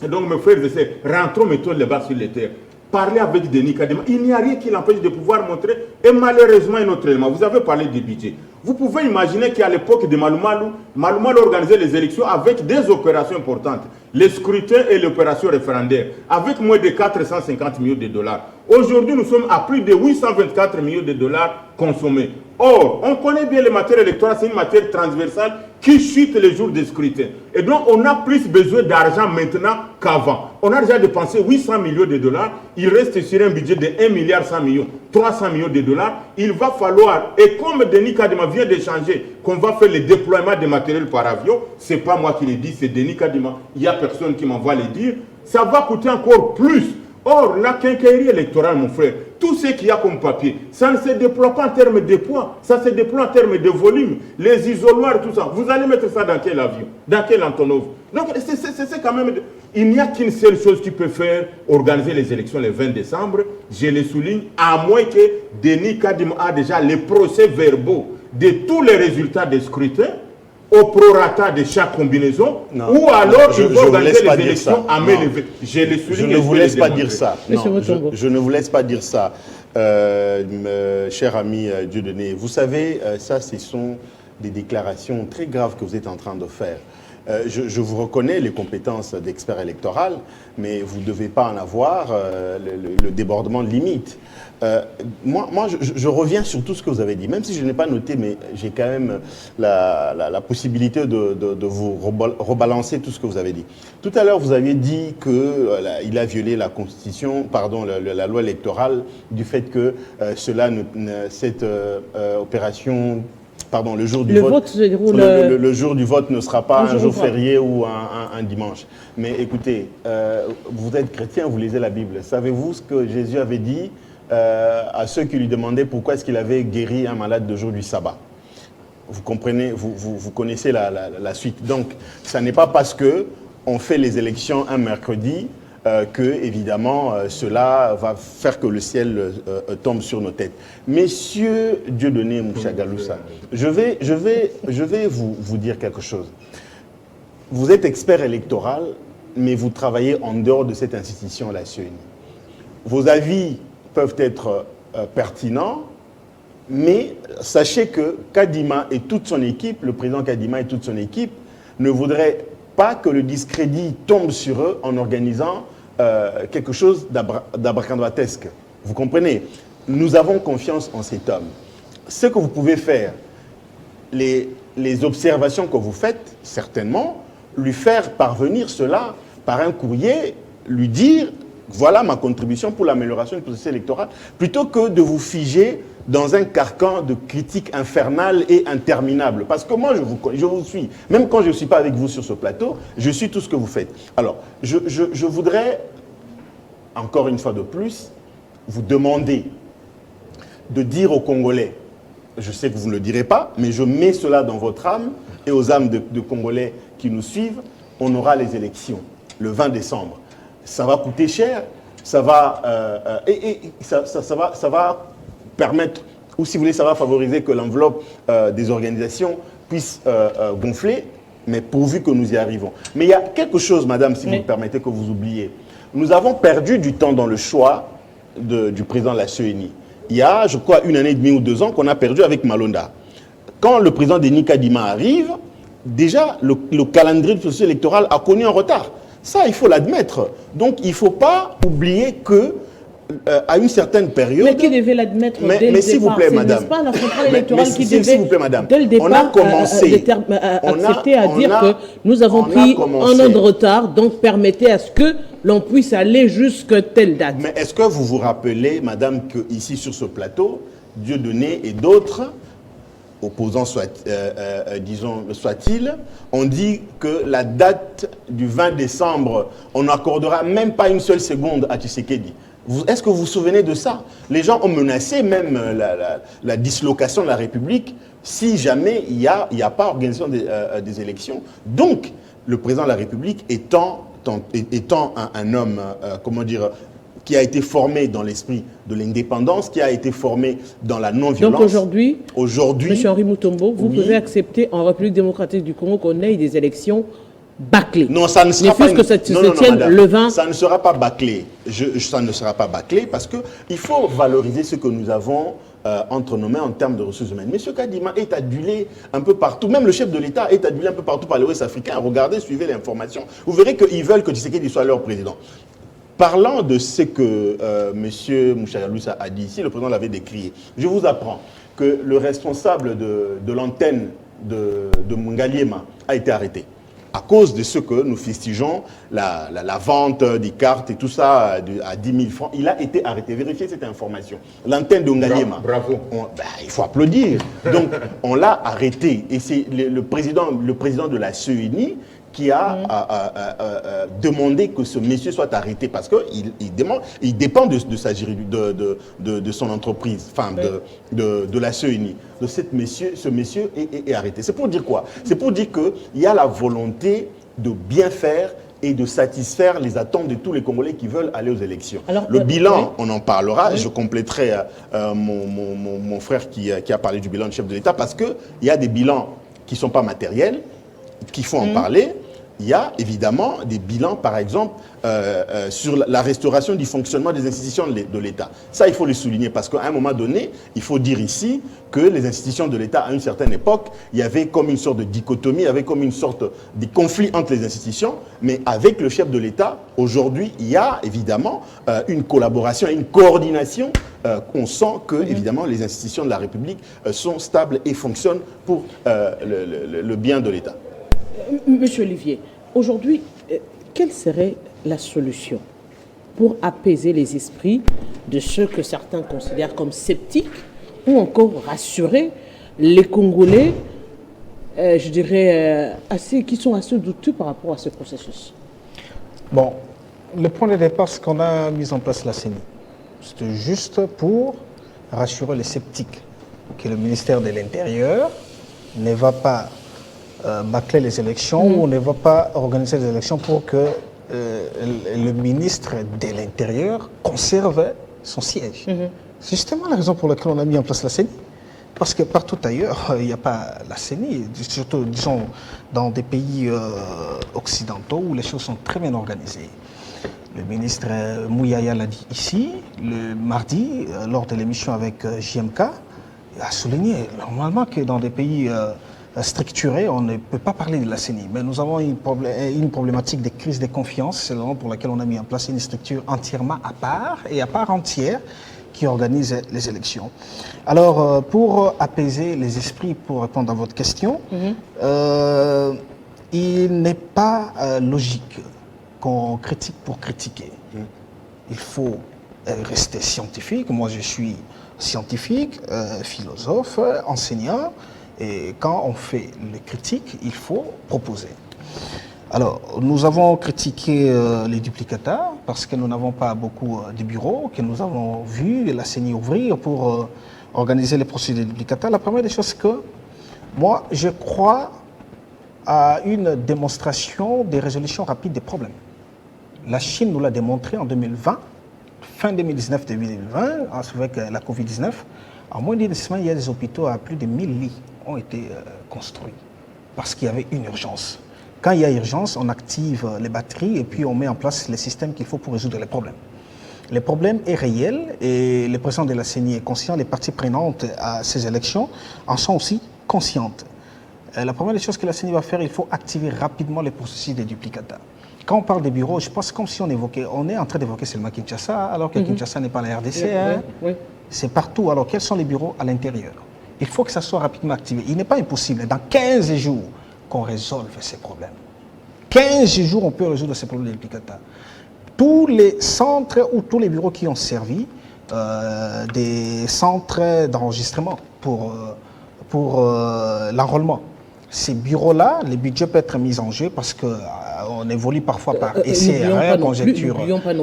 Et donc mes frères et sœurs, rentrons mettons les bas sur les terres. Parler avec Denis Kadima, il n'y a rien qui l'empêche de pouvoir montrer, et malheureusement un autre élément, vous avez parlé du budget. Vous pouvez imaginer qu'à l'époque de Malumalu organisait les élections avec des opérations importantes, les scrutins et l'opération référendaire, avec moins de 450 millions de dollars. Aujourd'hui, nous sommes à plus de 824 millions de dollars consommés. Or, on connaît bien les matières électorales, c'est une matière transversale qui chute les jours des scrutins. Et donc, on a plus besoin d'argent maintenant qu'avant. On a déjà dépensé 800 millions de dollars. Il reste sur un budget de 1 milliard 100 millions, 300 millions de dollars. Il va falloir, et comme Denis Kadima vient d'échanger, qu'on va faire le déploiement de matériel par avion, c'est pas moi qui le dis, c'est Denis Kadima. Il n'y a personne qui m'envoie le dire. Ça va coûter encore plus. Or, la quincaillerie électorale, mon frère, tout ce qu'il y a comme papier, ça ne se déploie pas en termes de poids, ça se déploie en termes de volume, les isoloirs, tout ça. Vous allez mettre ça dans quel avion? Dans quel Antonov? Donc, c'est quand même... Il n'y a qu'une seule chose qui peut faire organiser les élections le 20 décembre, je le souligne, à moins que Denis Kadima a déjà les procès-verbaux de tous les résultats des scrutins, au prorata de chaque combinaison, non, ou alors il faut organiser les élections à main levée. Je ne vous laisse pas dire ça. Non, je ne vous laisse pas dire ça, cher ami Dieudonné. Vous savez, ça, ce sont des déclarations très graves que vous êtes en train de faire. Je vous reconnais les compétences d'expert électoral, mais vous ne devez pas en avoir le débordement de limite. Moi je reviens sur tout ce que vous avez dit, même si je n'ai pas noté, mais j'ai quand même la possibilité de vous rebalancer tout ce que vous avez dit. Tout à l'heure, vous aviez dit qu'il a violé la Constitution, pardon, la loi électorale, du fait que cette opération... Pardon, le jour du vote se déroule, le jour du vote ne sera pas un jour férié ou un dimanche. Mais écoutez, vous êtes chrétien, vous lisez la Bible. Savez-vous ce que Jésus avait dit à ceux qui lui demandaient pourquoi est-ce qu'il avait guéri un malade le jour du sabbat? Vous comprenez, vous connaissez la suite. Donc, ça n'est pas parce qu'on fait les élections un mercredi que, évidemment, cela va faire que le ciel tombe sur nos têtes. Messieurs Dieudonné Mouchagaloussa, je vais vous dire quelque chose. Vous êtes expert électoral, mais vous travaillez en dehors de cette institution, la CENI. Vos avis peuvent être pertinents, mais sachez que Kadima et toute son équipe, le président Kadima et toute son équipe, ne voudraient pas que le discrédit tombe sur eux en organisant quelque chose d'abracadabrantesque. Vous comprenez? Nous avons confiance en cet homme. Ce que vous pouvez faire, les observations que vous faites, certainement, lui faire parvenir cela par un courrier, lui dire, voilà ma contribution pour l'amélioration du processus électoral, plutôt que de vous figer dans un carcan de critiques infernales et interminables. Parce que moi, je vous suis. Même quand je ne suis pas avec vous sur ce plateau, je suis tout ce que vous faites. Alors, je voudrais, encore une fois de plus, vous demander de dire aux Congolais je sais que vous ne le direz pas, mais je mets cela dans votre âme et aux âmes de Congolais qui nous suivent, on aura les élections le 20 décembre. Ça va coûter cher, ça va permettre, ou si vous voulez, ça va favoriser que l'enveloppe des organisations puisse gonfler, mais pourvu que nous y arrivons. Mais il y a quelque chose, madame, si vous me permettez, que vous oubliez. Nous avons perdu du temps dans le choix du président de la CENI. Il y a, je crois, 1 année et demie ou 2 ans qu'on a perdu avec Malonda. Quand le président Denis Kadima arrive, déjà, le calendrier du processus électoral a connu un retard. Ça, il faut l'admettre. Donc, il ne faut pas oublier que à une certaine période... Mais qui devait l'admettre dès le départ? Mais s'il vous plaît, madame. N'est-ce pas la centrale électorale qui s'il devait, vous plaît, madame, dès le départ, on a commencé, accepter à dire que nous avons pris un an de retard, donc permettez à ce que l'on puisse aller jusqu'à telle date. Mais est-ce que vous vous rappelez, madame, qu'ici sur ce plateau, Dieudonné et d'autres, opposants soit-il, on dit que la date du 20 décembre, on n'accordera même pas une seule seconde à Tshisekedi. Est-ce que vous vous souvenez de ça? Les gens ont menacé même la dislocation de la République si jamais il n'y a pas organisation des élections. Donc, le président de la République étant un homme, comment dire, qui a été formé dans l'esprit de l'indépendance, qui a été formé dans la non-violence. Donc aujourd'hui, M. Henri Mutombo, vous pouvez accepter en République démocratique du Congo qu'on ait des élections bâclées. Non, ça ne sera pas le 20. Ça ne sera pas bâclé. Ça ne sera pas bâclé parce qu'il faut valoriser ce que nous avons entre nos mains en termes de ressources humaines. M. Kadima est adulé un peu partout. Même le chef de l'État est adulé un peu partout par les Ouest africains. Regardez, suivez l'information. Vous verrez qu'ils veulent que Tshisekedi soit leur président. Parlant de ce que M. Mouchagaloussa a dit ici, le président l'avait décrié. Je vous apprends que le responsable de l'antenne de Mungaliema a été arrêté à cause de ce que nous fustigeons, la vente des cartes et tout ça à 10 000 francs. Il a été arrêté. Vérifiez cette information. L'antenne de Mungaliema. Bravo. Il faut applaudir. Donc, on l'a arrêté. Et c'est le président de la CENI qui a demandé que ce monsieur soit arrêté parce qu'il dépend de son entreprise, enfin de la CENI. Donc ce monsieur est arrêté. C'est pour dire quoi? C'est pour dire qu'il y a la volonté de bien faire et de satisfaire les attentes de tous les Congolais qui veulent aller aux élections. Alors, le bilan, on en parlera. Oui. Je compléterai mon frère qui a parlé du bilan du chef de l'État parce qu'il y a des bilans qui ne sont pas matériels, qu'il faut en parler. Il y a évidemment des bilans, par exemple, sur la restauration du fonctionnement des institutions de l'État. Ça, il faut le souligner parce qu'à un moment donné, il faut dire ici que les institutions de l'État, à une certaine époque, il y avait comme une sorte de dichotomie, il y avait comme une sorte de conflit entre les institutions. Mais avec le chef de l'État, aujourd'hui, il y a évidemment une collaboration, une coordination. On sent que, évidemment, les institutions de la République sont stables et fonctionnent pour le bien de l'État. Monsieur Olivier, aujourd'hui, quelle serait la solution pour apaiser les esprits de ceux que certains considèrent comme sceptiques ou encore rassurer les Congolais, je dirais, qui sont assez douteux par rapport à ce processus? Bon, le point de départ, c'est qu'on a mis en place la CENI. C'était juste pour rassurer les sceptiques que le ministère de l'Intérieur ne va pas bâcler les élections ou on ne va pas organiser les élections pour que le ministre de l'Intérieur conserve son siège. C'est justement la raison pour laquelle on a mis en place la CENI. Parce que partout ailleurs, il n'y a pas la CENI, surtout, disons, dans des pays occidentaux où les choses sont très bien organisées. Le ministre Mouyaya l'a dit ici, le mardi, lors de l'émission avec JMK, a souligné normalement que dans des pays structuré, on ne peut pas parler de la CENI. Mais nous avons une problématique de crise de confiance, c'est la raison pour laquelle on a mis en place une structure entièrement à part et à part entière qui organise les élections. Alors, pour apaiser les esprits, pour répondre à votre question, il n'est pas logique qu'on critique pour critiquer. Il faut rester scientifique. Moi, je suis scientifique, philosophe, enseignant. Et quand on fait les critiques, il faut proposer. Alors, nous avons critiqué les duplicata parce que nous n'avons pas beaucoup de bureaux, que nous avons vu la CENI ouvrir pour organiser les procédures duplicata. La première des choses, c'est que moi, je crois à une démonstration des résolutions rapides des problèmes. La Chine nous l'a démontré en 2020, fin 2019-2020, avec la Covid-19. En moins d'une semaine, il y a des hôpitaux à plus de 1000 lits ont été construits parce qu'il y avait une urgence. Quand il y a urgence, on active les batteries et puis on met en place les systèmes qu'il faut pour résoudre les problèmes. Le problème est réel et le président de la CENI est conscient, les parties prenantes à ces élections en sont aussi conscientes. La première des choses que la CENI va faire, il faut activer rapidement les processus de duplicata. Quand on parle des bureaux, je pense comme si on est en train d'évoquer seulement Kinshasa, alors que Kinshasa n'est pas la RDC. C'est partout. Alors quels sont les bureaux à l'intérieur? Il faut que ça soit rapidement activé. Il n'est pas impossible, dans 15 jours, qu'on résolve ces problèmes. 15 jours, on peut résoudre ces problèmes de duplicata. Tous les centres ou tous les bureaux qui ont servi des centres d'enregistrement pour l'enrôlement. Ces bureaux-là, les budgets peuvent être mis en jeu parce qu'on évolue parfois par essai, erreur, conjecture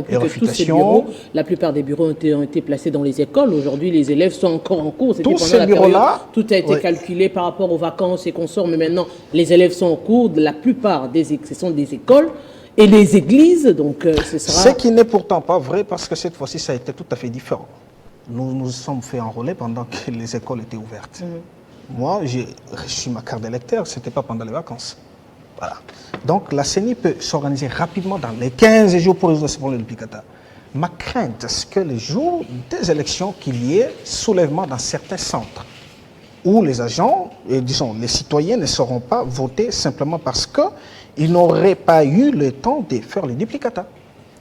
et réfutation. La plupart des bureaux ont été placés dans les écoles. Aujourd'hui, les élèves sont encore en cours. Tous ces bureaux-là, tout a été calculé par rapport aux vacances et consorts, mais maintenant, les élèves sont en cours. La plupart ce sont des écoles et les églises. Donc, ce sera... Ce qui n'est pourtant pas vrai parce que cette fois-ci, ça a été tout à fait différent. Nous nous sommes fait enrôler pendant que les écoles étaient ouvertes. Moi, j'ai reçu ma carte d'électeur, ce n'était pas pendant les vacances. Voilà. Donc, la CENI peut s'organiser rapidement dans les 15 jours pour résoudre ce problème de duplicata. Ma crainte, c'est que les jours des élections, qu'il y ait soulèvement dans certains centres où les agents, et disons, les citoyens ne sauront pas voter simplement parce qu'ils n'auraient pas eu le temps de faire les duplicata.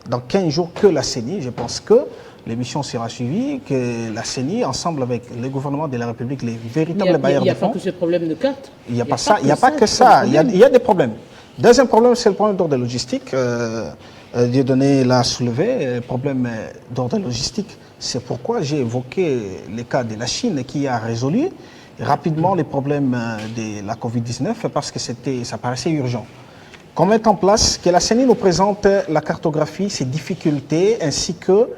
Dans 15 jours que la CENI, je pense que l'émission sera suivie, que la CENI, ensemble avec le gouvernement de la République, les véritables bailleurs de fonds... Il n'y a pas que ce problème de carte. Il n'y a pas ça, il n'y a pas que ça. Il y a des problèmes. Deuxième problème, c'est le problème d'ordre logistique. Dieudonné l'a soulevé, le problème d'ordre logistique. C'est pourquoi j'ai évoqué le cas de la Chine qui a résolu rapidement les problèmes de la Covid-19 parce que ça paraissait urgent. Qu'on mette en place, que la CENI nous présente la cartographie, ses difficultés, ainsi que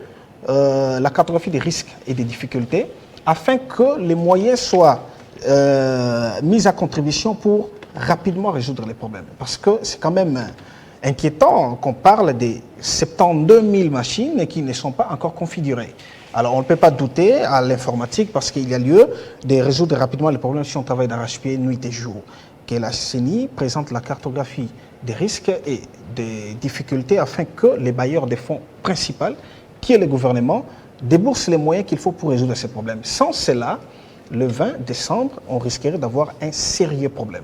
la cartographie des risques et des difficultés, afin que les moyens soient mis à contribution pour rapidement résoudre les problèmes. Parce que c'est quand même inquiétant qu'on parle des 72 000 machines qui ne sont pas encore configurées. Alors on ne peut pas douter à l'informatique parce qu'il y a lieu de résoudre rapidement les problèmes si on travaille d'arrache-pied nuit et jour. Que la CENI présente la cartographie des risques et des difficultés afin que les bailleurs des fonds principaux, qui est le gouvernement, débourse les moyens qu'il faut pour résoudre ces problèmes. Sans cela, le 20 décembre, on risquerait d'avoir un sérieux problème.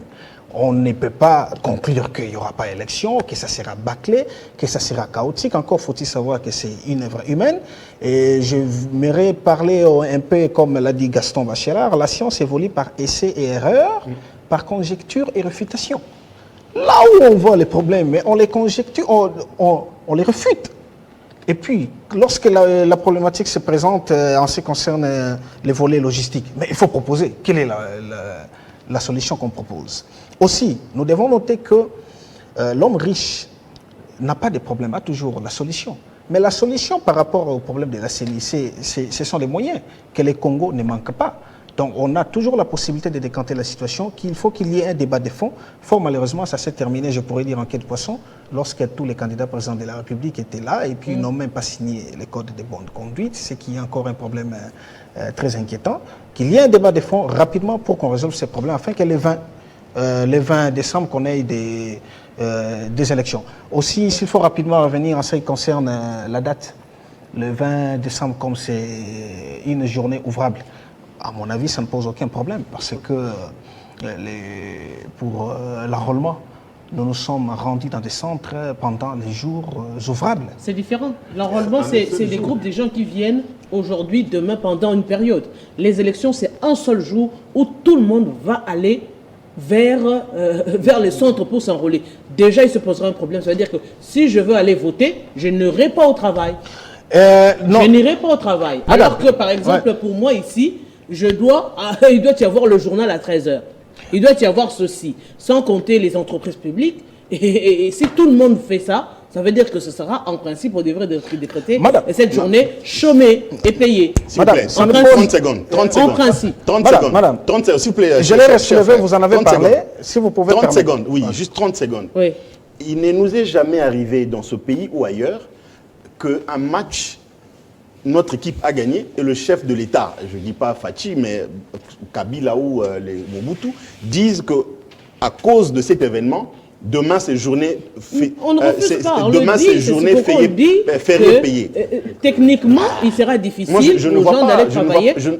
On ne peut pas conclure qu'il n'y aura pas élection, que ça sera bâclé, que ça sera chaotique. Encore faut-il savoir que c'est une œuvre humaine. Et je m'aimerais parler un peu comme l'a dit Gaston Bachelard, la science évolue par essai et erreur, par conjecture et réfutation. Là où on voit les problèmes, on les conjecture, on les refute. Et puis, lorsque la problématique se présente en ce qui concerne les volets logistiques, mais il faut proposer. Quelle est la solution qu'on propose? Aussi, nous devons noter que l'homme riche n'a pas de problème, a toujours la solution. Mais la solution par rapport au problème de la CENI, ce sont les moyens que les Congos ne manquent pas. Donc on a toujours la possibilité de décanter la situation, qu'il faut qu'il y ait un débat de fond. Fort malheureusement, ça s'est terminé, je pourrais dire, en queue de poisson, lorsque tous les candidats présidents de la République étaient là et puis ils n'ont même pas signé les codes de bonne conduite, ce qui est encore un problème très inquiétant. Qu'il y ait un débat de fond rapidement pour qu'on résolve ces problèmes, afin que le 20 décembre, qu'on ait des élections. Aussi, s'il faut rapidement revenir en ce qui concerne la date, le 20 décembre, comme c'est une journée ouvrable, à mon avis, ça ne pose aucun problème parce que pour l'enrôlement, nous nous sommes rendus dans des centres pendant les jours ouvrables. C'est différent. L'enrôlement, c'est des groupes de gens qui viennent aujourd'hui, demain, pendant une période. Les élections, c'est un seul jour où tout le monde va aller vers les centres pour s'enrôler. Déjà, il se posera un problème. Ça veut dire que si je veux aller voter, je n'irai pas au travail. Non. Je n'irai pas au travail. Alors que, par exemple, pour moi ici, il doit y avoir le journal à 13h. Il doit y avoir ceci, sans compter les entreprises publiques. Et si tout le monde fait ça, Ça veut dire que ce sera, en principe, on devrait décréter Madame, cette journée chômée et payée. S'il vous Madame, plaît, ça ne 30 secondes. 30 En secondes. principe. 30 Madame, secondes. madame. 30 secondes, s'il vous plaît. Je l'ai soulevé, vous en avez 30 parlé. secondes. Si vous pouvez 30 permettre. secondes, oui, juste 30 secondes. Oui. Il ne nous est jamais arrivé dans ce pays ou ailleurs qu'un match, notre équipe a gagné et le chef de l'État, je ne dis pas Fachi, mais Kabila ou les Mobutu, disent qu'à cause de cet événement, demain c'est journée On ne refuse pas, on demain le dit, c'est journée fériée payée. Techniquement, il sera difficile Moi, je ne aux vois gens pas- d'aller je ne vois- travailler. je-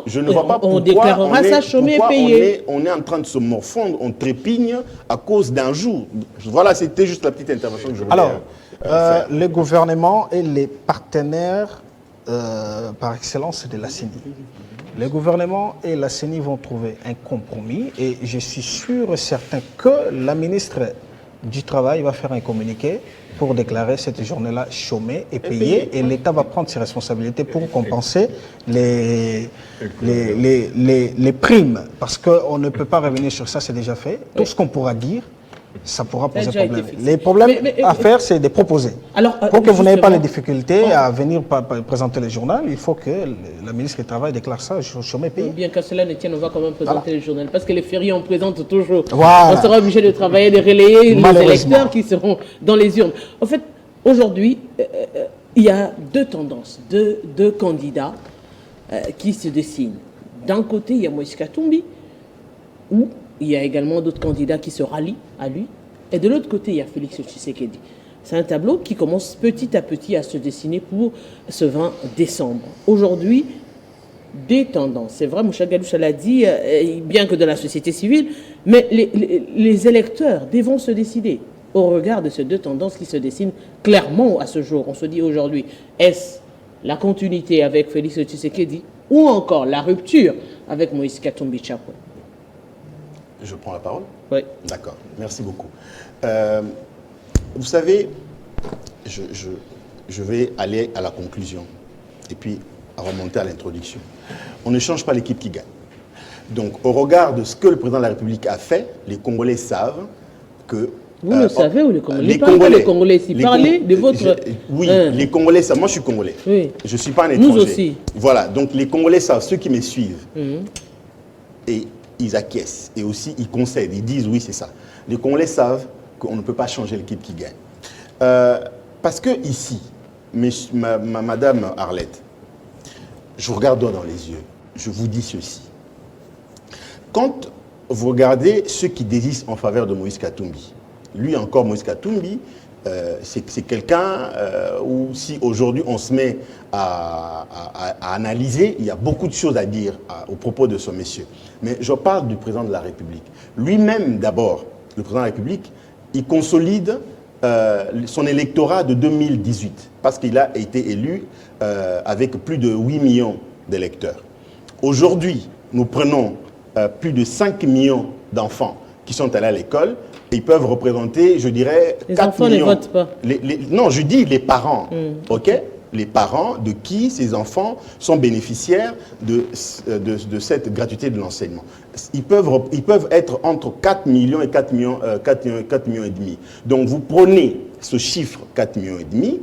je ne vois pas on pourquoi déclarera ça chômé et pourquoi payé. on est en train de se morfondre, on trépigne à cause d'un jour. Voilà, c'était juste la petite intervention que je voulais Alors, faire. les gouvernements et les partenaires par excellence de la CENI. Les gouvernements et la CENI vont trouver un compromis et je suis sûr et certain que la ministre du Travail va faire un communiqué pour déclarer cette journée-là chômée et payée et l'État va prendre ses responsabilités pour compenser les primes parce qu'on ne peut pas revenir sur ça, c'est déjà fait. Tout ce qu'on pourra dire, ça pourra Ça a poser déjà été problème. fixé. Les problèmes Mais- à faire, c'est de proposer. Alors, Pour que vous n'ayez pas les justement, difficultés à venir présenter le journal, il faut que la ministre du Travail déclare ça au chômage payé. bien qu'à cela ne tienne, on va quand même présenter le journal. Parce que les fériés, on présente toujours. Voilà. On sera obligé de travailler, de relayer les Malheureusement. électeurs qui seront dans les urnes. En fait, aujourd'hui, il y a deux tendances, deux candidats qui se dessinent. D'un côté, il y a Moïse Katumbi, où il y a également d'autres candidats qui se rallient à lui. Et de l'autre côté, il y a Félix Tshisekedi. C'est un tableau qui commence petit à petit à se dessiner pour ce 20 décembre. Aujourd'hui, des tendances. C'est vrai, Moussa Galoucha l'a dit, bien que de la société civile, mais les électeurs devront se décider au regard de ces deux tendances qui se dessinent clairement à ce jour. On se dit aujourd'hui, est-ce la continuité avec Félix Tshisekedi ou encore la rupture avec Moïse Katumbi Chapwe? Je prends la parole? Oui. D'accord, merci beaucoup. Vous savez, je vais aller à la conclusion et puis remonter à l'introduction. On ne change pas l'équipe qui gagne. Donc, au regard de ce que le président de la République a fait, les Congolais savent que... Vous le savez ou les Congolais? Les Parlez pas Congolais. les Congolais ici. Parlez de votre... Oui, Hein. les Congolais savent. Moi, je suis Congolais. Oui. Je ne suis pas un Nous étranger. aussi. Voilà, donc les Congolais savent, ceux qui me suivent. Mhm. Et ils acquiescent. Et aussi, ils concèdent. Ils disent, oui, c'est ça. Les Congolais savent qu'on ne peut pas changer l'équipe qui gagne. Parce que ici, Madame Arlette, je vous regarde droit dans les yeux. Je vous dis ceci. Quand vous regardez ceux qui désistent en faveur de Moïse Katumbi, lui encore, Moïse Katumbi, c'est quelqu'un où si aujourd'hui on se met à analyser, il y a beaucoup de choses à dire au propos de ce monsieur. Mais je parle du président de la République. Lui-même d'abord, le président de la République, il consolide son électorat de 2018 parce qu'il a été élu avec plus de 8 millions d'électeurs. Aujourd'hui, nous prenons plus de 5 millions d'enfants qui sont allés à l'école et ils peuvent représenter, je dirais, Les 4 enfants millions. ne votent pas. Non, je dis les parents, ok? Les parents de qui ces enfants sont bénéficiaires de cette gratuité de l'enseignement. Ils peuvent être entre 4 millions et 4 millions et demi. Donc vous prenez ce chiffre 4 millions et demi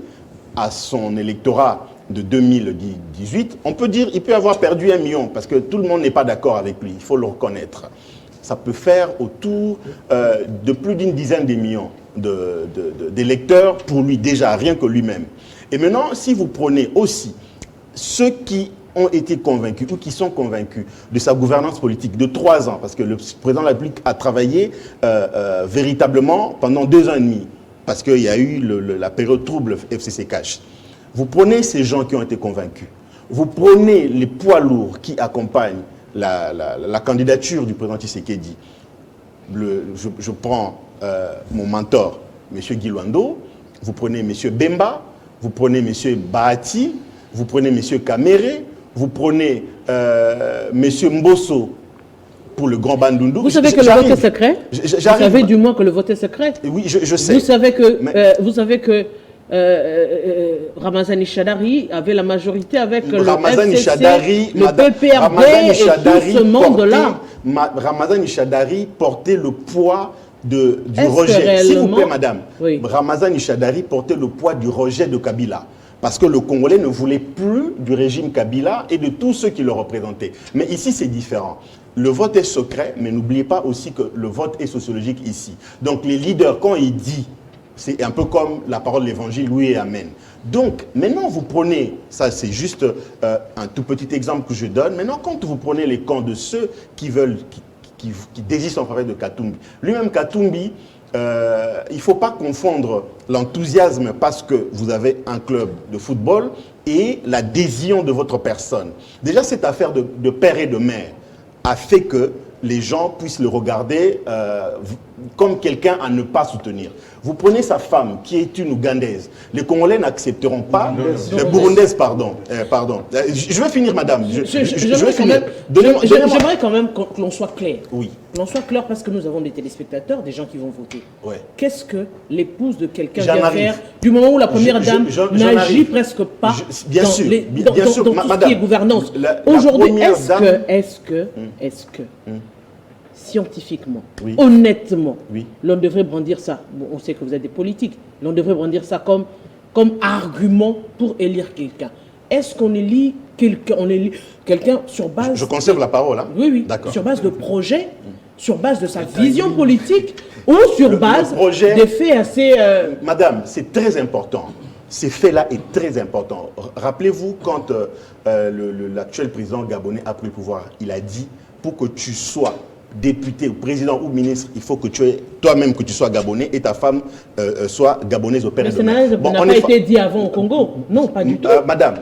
à son électorat de 2018, on peut dire qu'il peut avoir perdu 1 million parce que tout le monde n'est pas d'accord avec lui, il faut le reconnaître. Ça peut faire autour de plus d'une dizaine de millions d'électeurs pour lui déjà, rien que lui-même. Et maintenant, si vous prenez aussi ceux qui ont été convaincus ou qui sont convaincus de sa gouvernance politique de 3 ans, parce que le président de la République a travaillé véritablement pendant 2 ans et demi, parce qu'il y a eu la période trouble FCC Cash. Vous prenez ces gens qui ont été convaincus, vous prenez les poids lourds qui accompagnent la candidature du président Tshisekedi. Je prends mon mentor, M. Guilwando, vous prenez M. Bemba, vous prenez M. Bahati, vous prenez M. Kamere, vous prenez M. Mbosso pour le Grand Bandundu. Vous savez que le vote est secret? Vous savez du moins que le vote est secret? Oui, je sais. Vous savez que Ramazani Chadari avait la majorité avec le FCC, le PPRD et tout ce monde-là. Ramazani Chadari portait le poids du Est-ce rejet. que réellement... S'il vous plaît, madame, Oui. Ramazan Ishadari portait le poids du rejet de Kabila. Parce que le Congolais ne voulait plus du régime Kabila et de tous ceux qui le représentaient. Mais ici, c'est différent. Le vote est secret, mais n'oubliez pas aussi que le vote est sociologique ici. Donc les leaders, quand ils disent, c'est un peu comme la parole de l'évangile, oui et amen. Donc maintenant, vous prenez, ça c'est juste un tout petit exemple que je donne, maintenant quand vous prenez les camps de ceux qui veulent, qui désistent en faveur de Katumbi, lui-même Katumbi, il ne faut pas confondre l'enthousiasme parce que vous avez un club de football et l'adhésion de votre personne. Déjà, cette affaire de père et de mère a fait que les gens puissent le regarder comme quelqu'un à ne pas soutenir. Vous prenez sa femme, qui est une Ougandaise. Les Congolais n'accepteront pas... Burundaise, pardon. Je vais finir, madame. J'aimerais quand même que l'on soit clair. Oui. Que l'on soit clair parce que nous avons des téléspectateurs, des gens qui vont voter. Ouais. Qu'est-ce que l'épouse de quelqu'un J'en vient arrive. faire du moment où la première dame n'agit arrive. presque pas Bien dans, sûr, les, bien dans, sûr, dans tout ce madame, qui est gouvernance? la Aujourd'hui, première est-ce que scientifiquement, Oui. honnêtement, Oui. l'on devrait brandir ça, bon, on sait que vous êtes des politiques, l'on devrait brandir ça comme argument pour élire quelqu'un. Est-ce qu'on élit quelqu'un sur base... Je conserve la parole. Hein? Oui, oui. D'accord. Sur base de projet, sur base de sa vision politique ou sur base projet... des faits assez... Madame, c'est très important. Ces faits-là est très important. Rappelez-vous quand l'actuel président gabonais a pris le pouvoir, il a dit, pour que tu sois député, ou président ou ministre, il faut que tu aies toi-même que tu sois gabonais et ta femme soit gabonaise au père et de mère. Bon, n'a pas été dit avant au Congo. Non, pas du tout. Madame,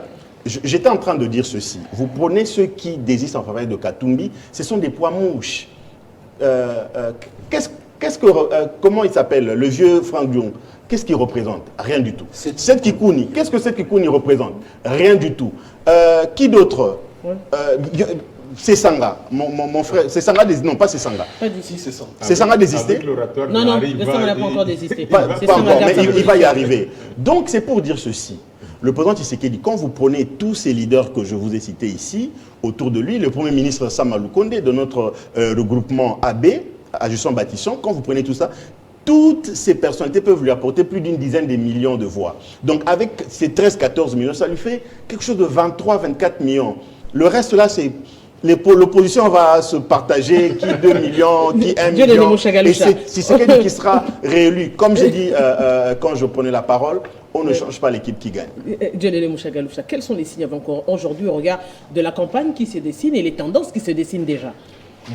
j'étais en train de dire ceci. Vous prenez ceux qui désistent en faveur de Katumbi, ce sont des poids mouches. Comment il s'appelle, le vieux Franck Dion? Qu'est-ce qu'il représente? Rien du tout. Seth Kikouni, qu'est-ce que Seth Kikouni représente? Rien du tout. Qui d'autre? Sessanga, mon frère, Sessanga, non pas Sessanga. Pas d'ici. Sessanga a désisté? Non, non, Sessanga n'a pas encore désisté. Pas encore, mais il va y arriver. Donc c'est pour dire ceci. Le président Tshisekedi, quand vous prenez tous ces leaders que je vous ai cités ici, autour de lui, le premier ministre Samalou Kondé de notre regroupement AB, Ajusson Bâtisson, quand vous prenez tout ça, toutes ces personnalités peuvent lui apporter plus d'une dizaine de millions de voix. Donc avec ces 13-14 millions, ça lui fait quelque chose de 23-24 millions. Le reste là, c'est... L'opposition va se partager, qui 2 millions, qui 1 million. Et c'est Tshisekedi qui sera réélu. Comme j'ai dit quand je prenais la parole, on ne change pas l'équipe qui gagne. Djelele Mouchagaloucha, quels sont les signes avant-encore aujourd'hui au regard de la campagne qui se dessine et les tendances qui se dessinent déjà?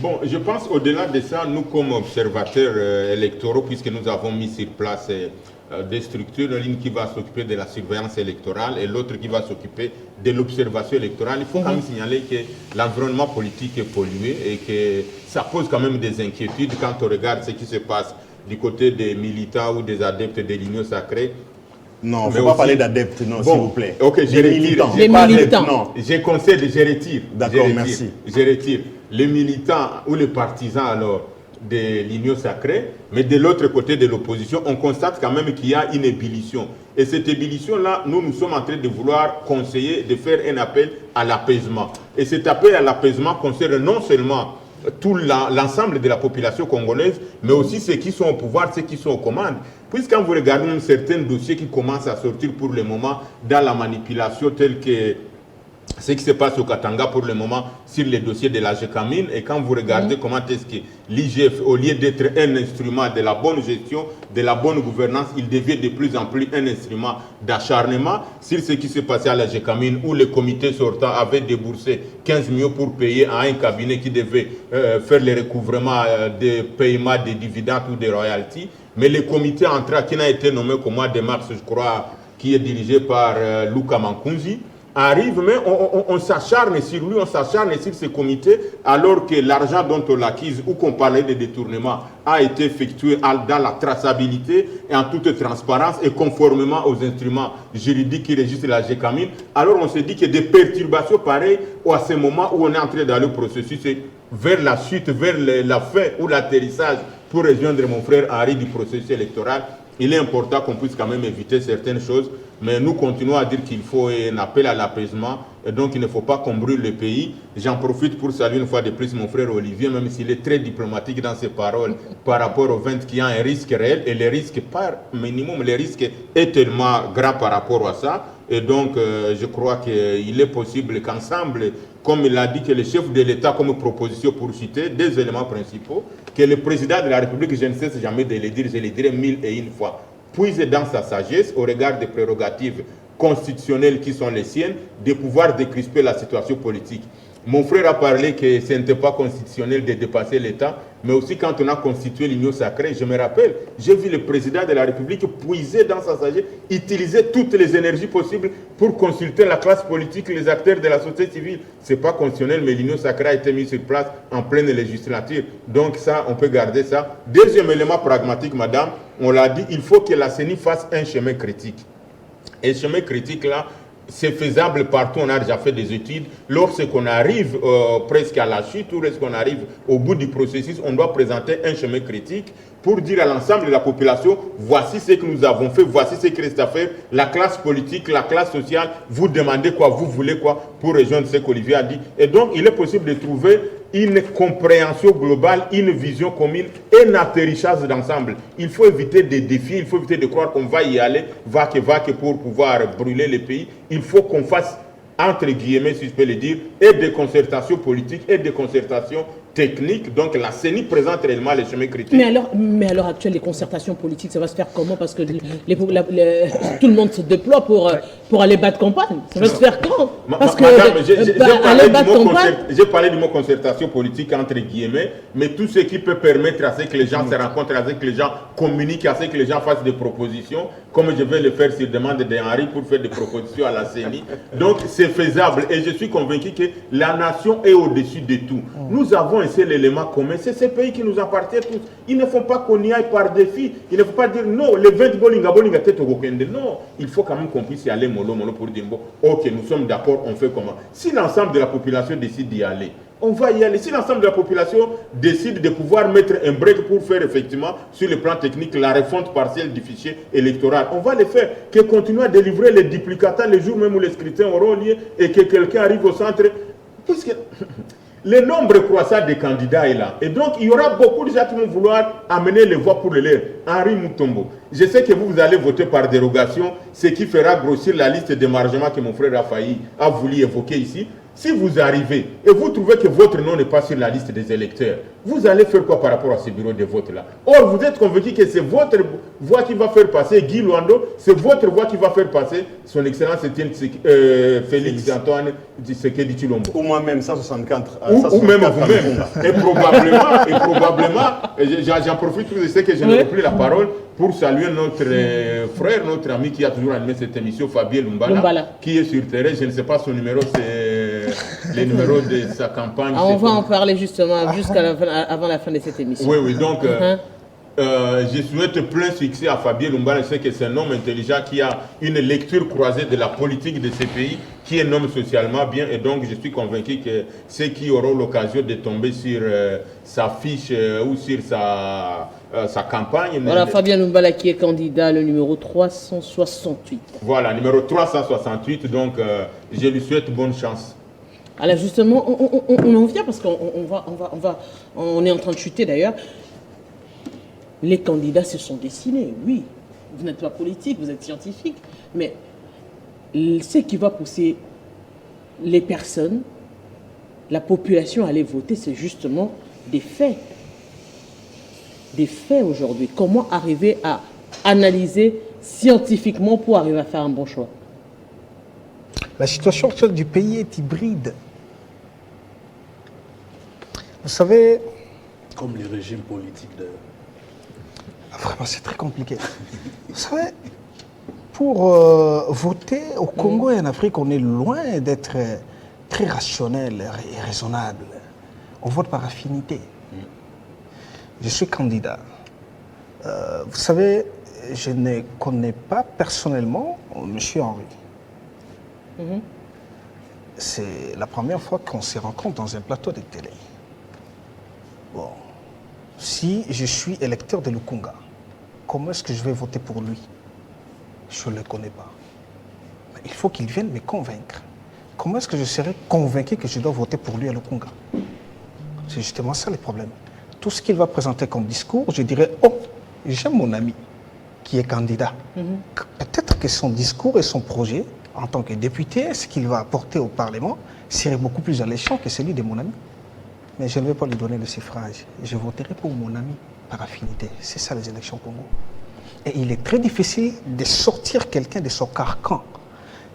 Bon, je pense au-delà de ça, nous comme observateurs électoraux, puisque nous avons mis sur place des structures, l'une qui va s'occuper de la surveillance électorale et l'autre qui va s'occuper de l'observation électorale, il faut quand même signaler que l'environnement politique est pollué et que ça pose quand même des inquiétudes quand on regarde ce qui se passe du côté des militants ou des adeptes de l'Union sacrée. Non, il ne faut pas parler d'adeptes, non, s'il vous plaît. Ok, je retire. Les militants. Non. Je concède, je retire. D'accord, merci. Je retire. Les militants ou les partisans alors de l'Union sacrée, mais de l'autre côté de l'opposition, on constate quand même qu'il y a une ébullition. Et cette ébullition-là, nous sommes en train de vouloir conseiller, de faire un appel à l'apaisement. Et cet appel à l'apaisement concerne non seulement tout l'ensemble de la population congolaise, mais aussi ceux qui sont au pouvoir, ceux qui sont aux commandes. Puisque quand vous regardez même certains dossiers qui commencent à sortir pour le moment dans la manipulation, tels que ce qui se passe au Katanga pour le moment sur les dossiers de la GECAMINE, et quand vous regardez comment est-ce que l'IGF, au lieu d'être un instrument de la bonne gestion, de la bonne gouvernance, il devient de plus en plus un instrument d'acharnement sur ce qui s'est passé à la GECAMINE, où le comité sortant avait déboursé 15 millions pour payer à un cabinet qui devait faire le recouvrement des paiements des dividendes ou des royalties. Mais le comité entra, qui n'a été nommé qu'au mois de mars, je crois, qui est dirigé par Luka Mankunzi, arrive, mais on s'acharne sur lui, on s'acharne sur ce comité, alors que l'argent dont on l'acquise ou qu'on parlait de détournement a été effectué dans la traçabilité et en toute transparence et conformément aux instruments juridiques qui régissent la GECAMINE. Alors on se dit que des perturbations pareilles à ce moment où on est entré dans le processus vers la suite, vers la fin ou l'atterrissage pour rejoindre mon frère Henri du processus électoral, il est important qu'on puisse quand même éviter certaines choses, mais nous continuons à dire qu'il faut un appel à l'apaisement, et donc il ne faut pas qu'on brûle le pays. J'en profite pour saluer une fois de plus mon frère Olivier, même s'il est très diplomatique dans ses paroles par rapport au 20 qui a un risque réel, et le risque par minimum, le risque est tellement grand par rapport à ça. Et donc, je crois qu'il est possible qu'ensemble, comme il a dit que le chef de l'État, comme proposition pour citer des éléments principaux, que le président de la République, je ne cesse jamais de le dire, je le dirai 1001 fois, puise dans sa sagesse, au regard des prérogatives constitutionnelles qui sont les siennes, de pouvoir décrisper la situation politique. Mon frère a parlé que ce n'était pas constitutionnel de dépasser l'État, mais aussi quand on a constitué l'Union sacrée, je me rappelle, j'ai vu le président de la République puiser dans sa sagesse, utiliser toutes les énergies possibles pour consulter la classe politique, les acteurs de la société civile. Ce n'est pas constitutionnel, mais l'Union sacrée a été mise sur place en pleine législature. Donc ça, on peut garder ça. Deuxième élément pragmatique, madame, on l'a dit, il faut que la CENI fasse un chemin critique. Et ce chemin critique là, c'est faisable partout, on a déjà fait des études. Lorsqu'on arrive presque à la chute ou lorsqu'on arrive au bout du processus, on doit présenter un chemin critique pour dire à l'ensemble de la population, voici ce que nous avons fait, voici ce qui reste à faire. La classe politique, la classe sociale, vous demandez quoi, vous voulez quoi, pour rejoindre ce qu'Olivier a dit. Et donc, il est possible de trouver une compréhension globale, une vision commune et un atterrissage d'ensemble. Il faut éviter des défis, il faut éviter de croire qu'on va y aller, va que pour pouvoir brûler le pays. Il faut qu'on fasse, entre guillemets, si je peux le dire, et des concertations politiques et des concertations techniques. Donc la CENI présente réellement les chemins critiques. Mais à l'heure actuelle, les concertations politiques, ça va se faire comment? Parce que tout le monde se déploie pour aller battre campagne. Ça va se faire quand? Parce que j'ai parlé du mot concertation politique entre guillemets, mais tout ce qui peut permettre à ce que les gens se rencontrent, à ce que les gens communiquent, à ce que les gens fassent des propositions, comme je vais le faire sur demande d'Henri pour faire des propositions à la CENI. Donc c'est faisable et je suis convaincu que la nation est au-dessus de tout. Nous avons un seul élément commun, c'est ces pays qui nous appartiennent tous. Il ne faut pas qu'on y aille par défi. Il ne faut pas dire non, les 20 bolinga tête au Gokende. Non, il faut quand même qu'on puisse y aller mollo pour dire bon, ok, nous sommes d'accord, on fait comment. Si l'ensemble de la population décide d'y aller, on va y aller. Si l'ensemble de la population décide de pouvoir mettre un break pour faire effectivement, sur le plan technique, la refonte partielle du fichier électoral, on va le faire. Que continuer à délivrer les duplicata les jours même où les scrutins auront lieu et que quelqu'un arrive au centre. Parce que le nombre croissant des candidats est là. Et donc, il y aura beaucoup de gens qui vont vouloir amener les voix pour le leur. Henri Mutombo, je sais que vous allez voter par dérogation, ce qui fera grossir la liste d'émargement que mon frère a voulu évoquer ici. Si vous arrivez et vous trouvez que votre nom n'est pas sur la liste des électeurs, vous allez faire quoi par rapport à ce bureau de vote-là? Or, vous êtes convaincu que c'est votre voix qui va faire passer Guy Luando, c'est votre voix qui va faire passer son Excellence Félix Antoine Tshisekedi Tshilombo. Ou moi-même, 164. Ou même vous-même. Et probablement, j'en profite, je sais que je n'ai plus la parole, pour saluer notre frère, notre ami qui a toujours animé cette émission, Fabien Lumbala, qui est sur terrain. Je ne sais pas son numéro, c'est le numéro de sa campagne. On va en parler justement avant la fin de cette émission. Oui, donc je souhaite plein succès à Fabien Lumbala. Je sais que c'est un homme intelligent qui a une lecture croisée de la politique de ces pays, qui est un homme socialement bien, et donc je suis convaincu que ceux qui auront l'occasion de tomber sur sa fiche ou sur sa campagne. Voilà, Fabien Lumbala qui est candidat, le numéro 368. Voilà, numéro 368, donc je lui souhaite bonne chance. Alors justement, on en vient parce on est en train de chuter d'ailleurs. Les candidats se sont dessinés, oui. Vous n'êtes pas politique, vous êtes scientifique, mais ce qui va pousser les personnes, la population à aller voter, c'est justement des faits. Des faits aujourd'hui. Comment arriver à analyser scientifiquement pour arriver à faire un bon choix? La situation actuelle du pays est hybride. Vous savez... Comme les régimes politiques d'ailleurs. Vraiment, c'est très compliqué. Vous savez, pour voter au Congo et en Afrique, on est loin d'être très rationnel et raisonnable. On vote par affinité. Je suis candidat. Vous savez, je ne connais pas personnellement M. Henri. C'est la première fois qu'on se rencontre dans un plateau de télé. Bon, si je suis électeur de Lukunga, comment est-ce que je vais voter pour lui? Je ne le connais pas. Mais il faut qu'il vienne me convaincre. Comment est-ce que je serai convaincu que je dois voter pour lui à l'Okonga? C'est justement ça le problème. Tout ce qu'il va présenter comme discours, je dirais, oh, j'aime mon ami qui est candidat. Peut-être que son discours et son projet, en tant que député, ce qu'il va apporter au Parlement, serait beaucoup plus alléchant que celui de mon ami. Mais je ne vais pas lui donner le suffrage. Je voterai pour mon ami par affinité. C'est ça les élections au Congo. Et il est très difficile de sortir quelqu'un de son carcan.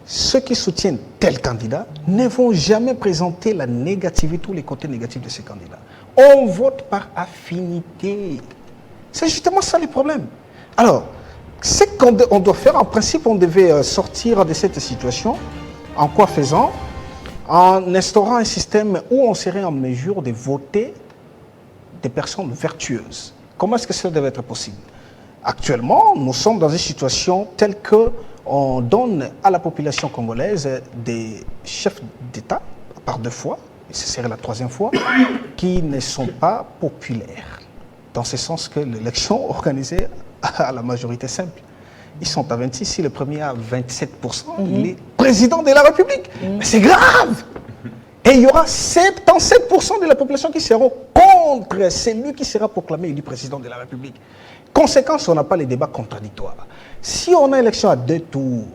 Ceux qui soutiennent tel candidat ne vont jamais présenter la négativité, tous les côtés négatifs de ces candidats. On vote par affinité. C'est justement ça le problème. Alors, ce qu'on doit faire, en principe, on devait sortir de cette situation. En quoi faisant? En instaurant un système où on serait en mesure de voter des personnes vertueuses. Comment est-ce que cela devait être possible? Actuellement, nous sommes dans une situation telle qu'on donne à la population congolaise des chefs d'État, par 2 fois, et ce serait la 3e fois, qui ne sont pas populaires. Dans ce sens que l'élection organisée à la majorité simple. Ils sont à 26, si le premier a 27%, il est président de la République. Mais c'est grave! Et il y aura 77% de la population qui seront contre celui qui sera proclamé élu président de la République. Conséquence, on n'a pas les débats contradictoires. Si on a élection à 2 tours,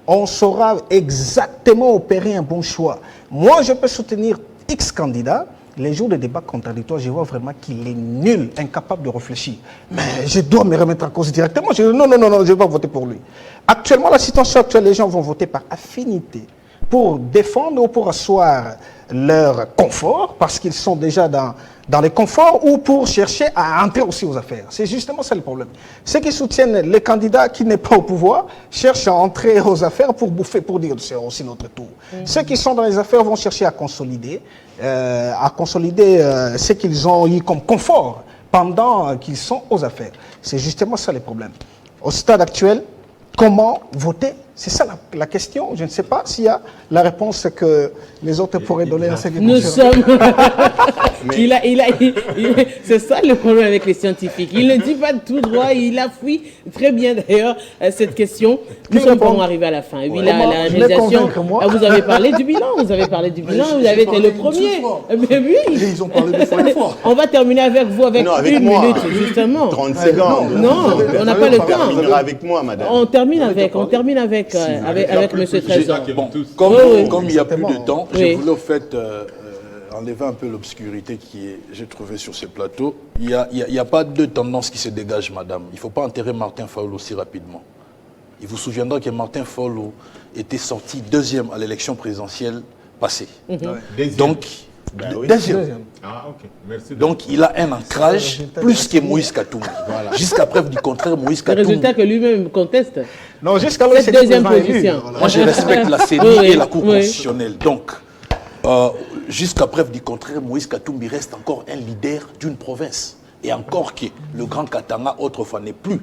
on saura exactement opérer un bon choix. Moi, je peux soutenir X candidats. Les jours de débat contradictoires, je vois vraiment qu'il est nul, incapable de réfléchir. Mais je dois me remettre en cause directement. Je dis non, je ne vais pas voter pour lui. Actuellement, la situation actuelle, les gens vont voter par affinité pour défendre ou pour asseoir leur confort, parce qu'ils sont déjà dans les conforts, ou pour chercher à entrer aussi aux affaires. C'est justement ça le problème. Ceux qui soutiennent les candidats qui n'est pas au pouvoir cherchent à entrer aux affaires pour bouffer, pour dire c'est aussi notre tour. Ceux qui sont dans les affaires vont chercher à consolider ce qu'ils ont eu comme confort pendant qu'ils sont aux affaires. C'est justement ça le problème. Au stade actuel, comment voter? C'est ça la question. Je ne sais pas s'il y a la réponse que les autres pourraient donner à ce qui Nous sommes... c'est ça le problème avec les scientifiques. Il ne dit pas tout droit, il a fui très bien d'ailleurs cette question. Nous sommes vraiment arrivés à la fin. Oui, la réalisation, vous avez parlé du bilan, vous avez été le premier. Mais oui. Ils ont parlé 2 fois une fois. On va terminer avec vous avec une minute, justement. 30 secondes. Non, on n'a pas le temps. On terminera avec moi, madame. On termine avec M. Trésor. Bon, comme il n'y a plus de temps, je voulais au fait enlever un peu l'obscurité qui est, j'ai trouvé sur ce plateau. Il n'y a pas 2 tendances qui se dégagent, madame. Il ne faut pas enterrer Martin Fayulu aussi rapidement. Il vous souviendra que Martin Fayulu était sorti 2e à l'élection présidentielle passée. Donc, deuxième. Ah, ok. Merci. Donc, il a un ancrage plus que Moïse Katumbi. Voilà. Jusqu'à preuve du contraire, Moïse Le Katumbi... résultat que lui-même conteste. Non, jusqu'à cette deuxième position. Moi, je respecte la CENI et la Cour constitutionnelle. Donc, jusqu'à preuve du contraire, Moïse Katumbi reste encore un leader d'une province. Et encore que le Grand Katanga, autrefois, n'est plus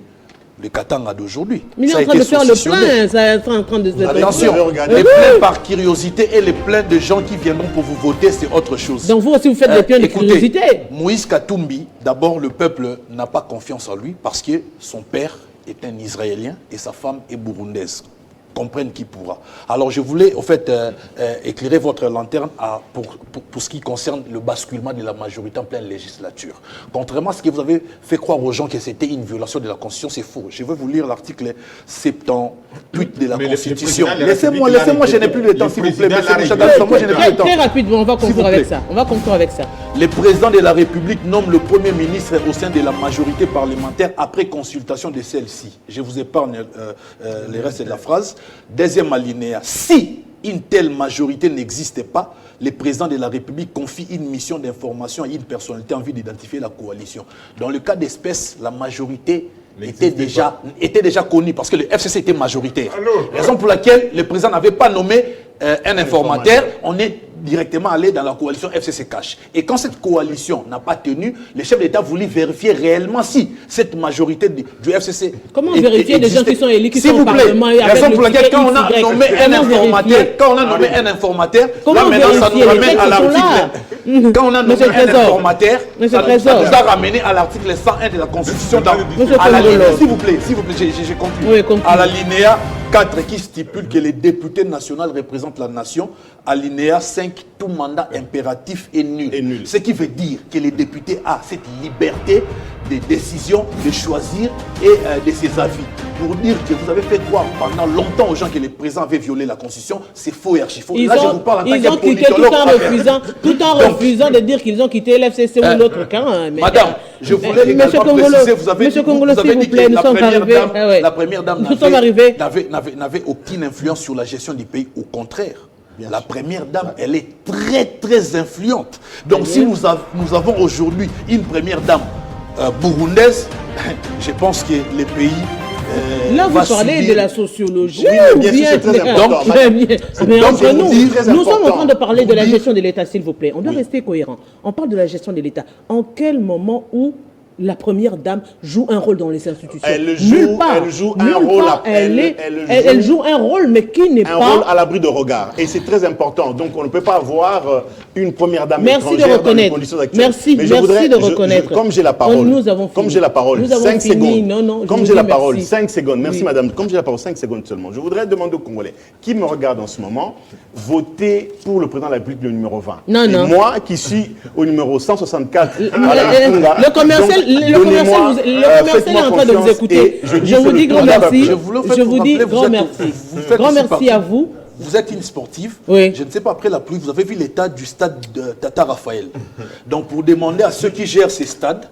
le Katanga d'aujourd'hui. Mais il est en train de faire le plein, ça est en train de se... Attention, les pleins par curiosité et les pleins de gens qui viendront pour vous voter, c'est autre chose. Donc vous aussi, vous faites des pleins de curiosité. Moïse Katumbi, d'abord, le peuple n'a pas confiance en lui parce que son père est un Israélien et sa femme est burundaise. Comprenne qui pourra. Alors je voulais au fait éclairer votre lanterne pour ce qui concerne le basculement de la majorité en pleine législature. Contrairement à ce que vous avez fait croire aux gens que c'était une violation de la Constitution, c'est faux. Je vais vous lire l'article 78 de la Constitution. Laissez-moi, je n'ai plus le temps, s'il vous plaît. Très rapidement, on va conclure avec ça. Le président de la République nomme le Premier ministre au sein de la majorité parlementaire après consultation de celle-ci. Je vous épargne les restes de la phrase. Deuxième alinéa. Si une telle majorité n'existe pas, le président de la République confie une mission d'information à une personnalité en vue d'identifier la coalition. Dans le cas d'espèce, la majorité était déjà connue parce que le FCC était majoritaire. Raison pour laquelle le président n'avait pas nommé un informateur. On est directement aller dans la coalition FCC Cash. Et quand cette coalition n'a pas tenu, les chefs d'État voulaient vérifier réellement si cette majorité du FCC... Comment vérifier des gens qui sont élus, qui sont au Parlement et avec raison pour laquelle quand on a XY, nommé un informateur, là maintenant ça nous ramène à l'article... Quand on a nommé un informateur, ça nous a ramené à l'article 101 de la Constitution. S'il vous plaît, j'ai conclu. Oui, conclu. À l'alinéa 4 qui stipule que les députés nationaux représentent la nation, alinéa 5, tout mandat impératif est nul. Ce qui veut dire que les députés ont cette liberté de décision, de choisir et de ses avis. Pour dire que vous avez fait croire pendant longtemps aux gens que les présidents avaient violé la Constitution, c'est faux et archi faux. Là, je vous parle en tant que politologue. Tout en refusant de dire qu'ils ont quitté l'FCC ou l'autre camp. Madame, je voulais également préciser, vous avez dit que la première dame n'avait aucune influence sur la gestion du pays. Au contraire. La première dame, elle est très, très influente. Donc, si nous avons aujourd'hui une première dame burundaise, je pense que les pays... Là, vous parlez de la sociologie. Oui, bien sûr, c'est très important. Mais entre nous sommes en train de parler de la gestion de l'État, s'il vous plaît. On doit rester cohérent. On parle de la gestion de l'État. En quel moment où la première dame joue un rôle dans les institutions? Elle joue un rôle, mais qui n'est pas... Un rôle à l'abri de regard. Et c'est très important. Donc, on ne peut pas avoir une première dame étrangère dans les conditions actuelles. Merci de reconnaître. Comme j'ai la parole, nous avons fini. Comme j'ai la parole, nous avons 5 fini. secondes. Non, comme j'ai la parole, merci. 5 secondes. Merci, oui. madame. Comme j'ai la parole, 5 secondes seulement. Je voudrais demander aux Congolais qui me regardent en ce moment, voter pour le président de la République, le numéro 20. Non. Moi, qui suis au numéro 164, le commercial est en train de vous écouter. Je vous dis grand merci. Je vous dis grand merci. Grand merci à vous. Vous êtes une sportive. Oui. Je ne sais pas, après la pluie, vous avez vu l'état du stade de Tata Raphaël. Donc, pour demander à ceux qui gèrent ces stades,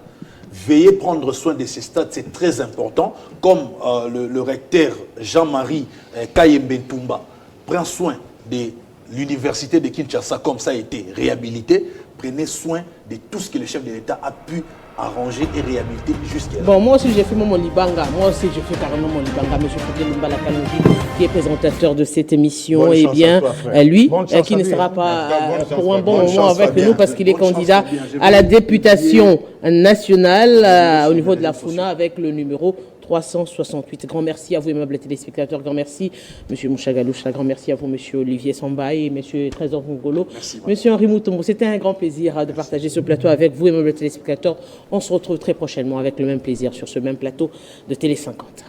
veuillez prendre soin de ces stades, c'est très important. Comme le recteur Jean-Marie Kayembe Ntumba prend soin de l'université de Kinshasa, comme ça a été réhabilité. Prenez soin de tout ce que le chef de l'État a pu arranger et réhabiliter jusqu'à là. Bon, moi aussi j'ai fait mon Libanga. Moi aussi je fais carrément mon Libanga. Monsieur Fouquet Lumbala Kalonji, qui est présentateur de cette émission, et bien lui, qui ne sera pas pour un bon moment avec nous parce qu'il est candidat à la députation nationale au niveau de la FUNA avec le numéro 368. Grand merci à vous, aimables téléspectateurs. Grand merci, M. Mouchagaloucha. Grand merci à vous, M. Olivier Sambaye et M. Trésor Ngolo. M. Henri Moutombo, c'était un grand plaisir de partager ce plateau avec vous, aimables téléspectateurs. On se retrouve très prochainement avec le même plaisir sur ce même plateau de Télé 50.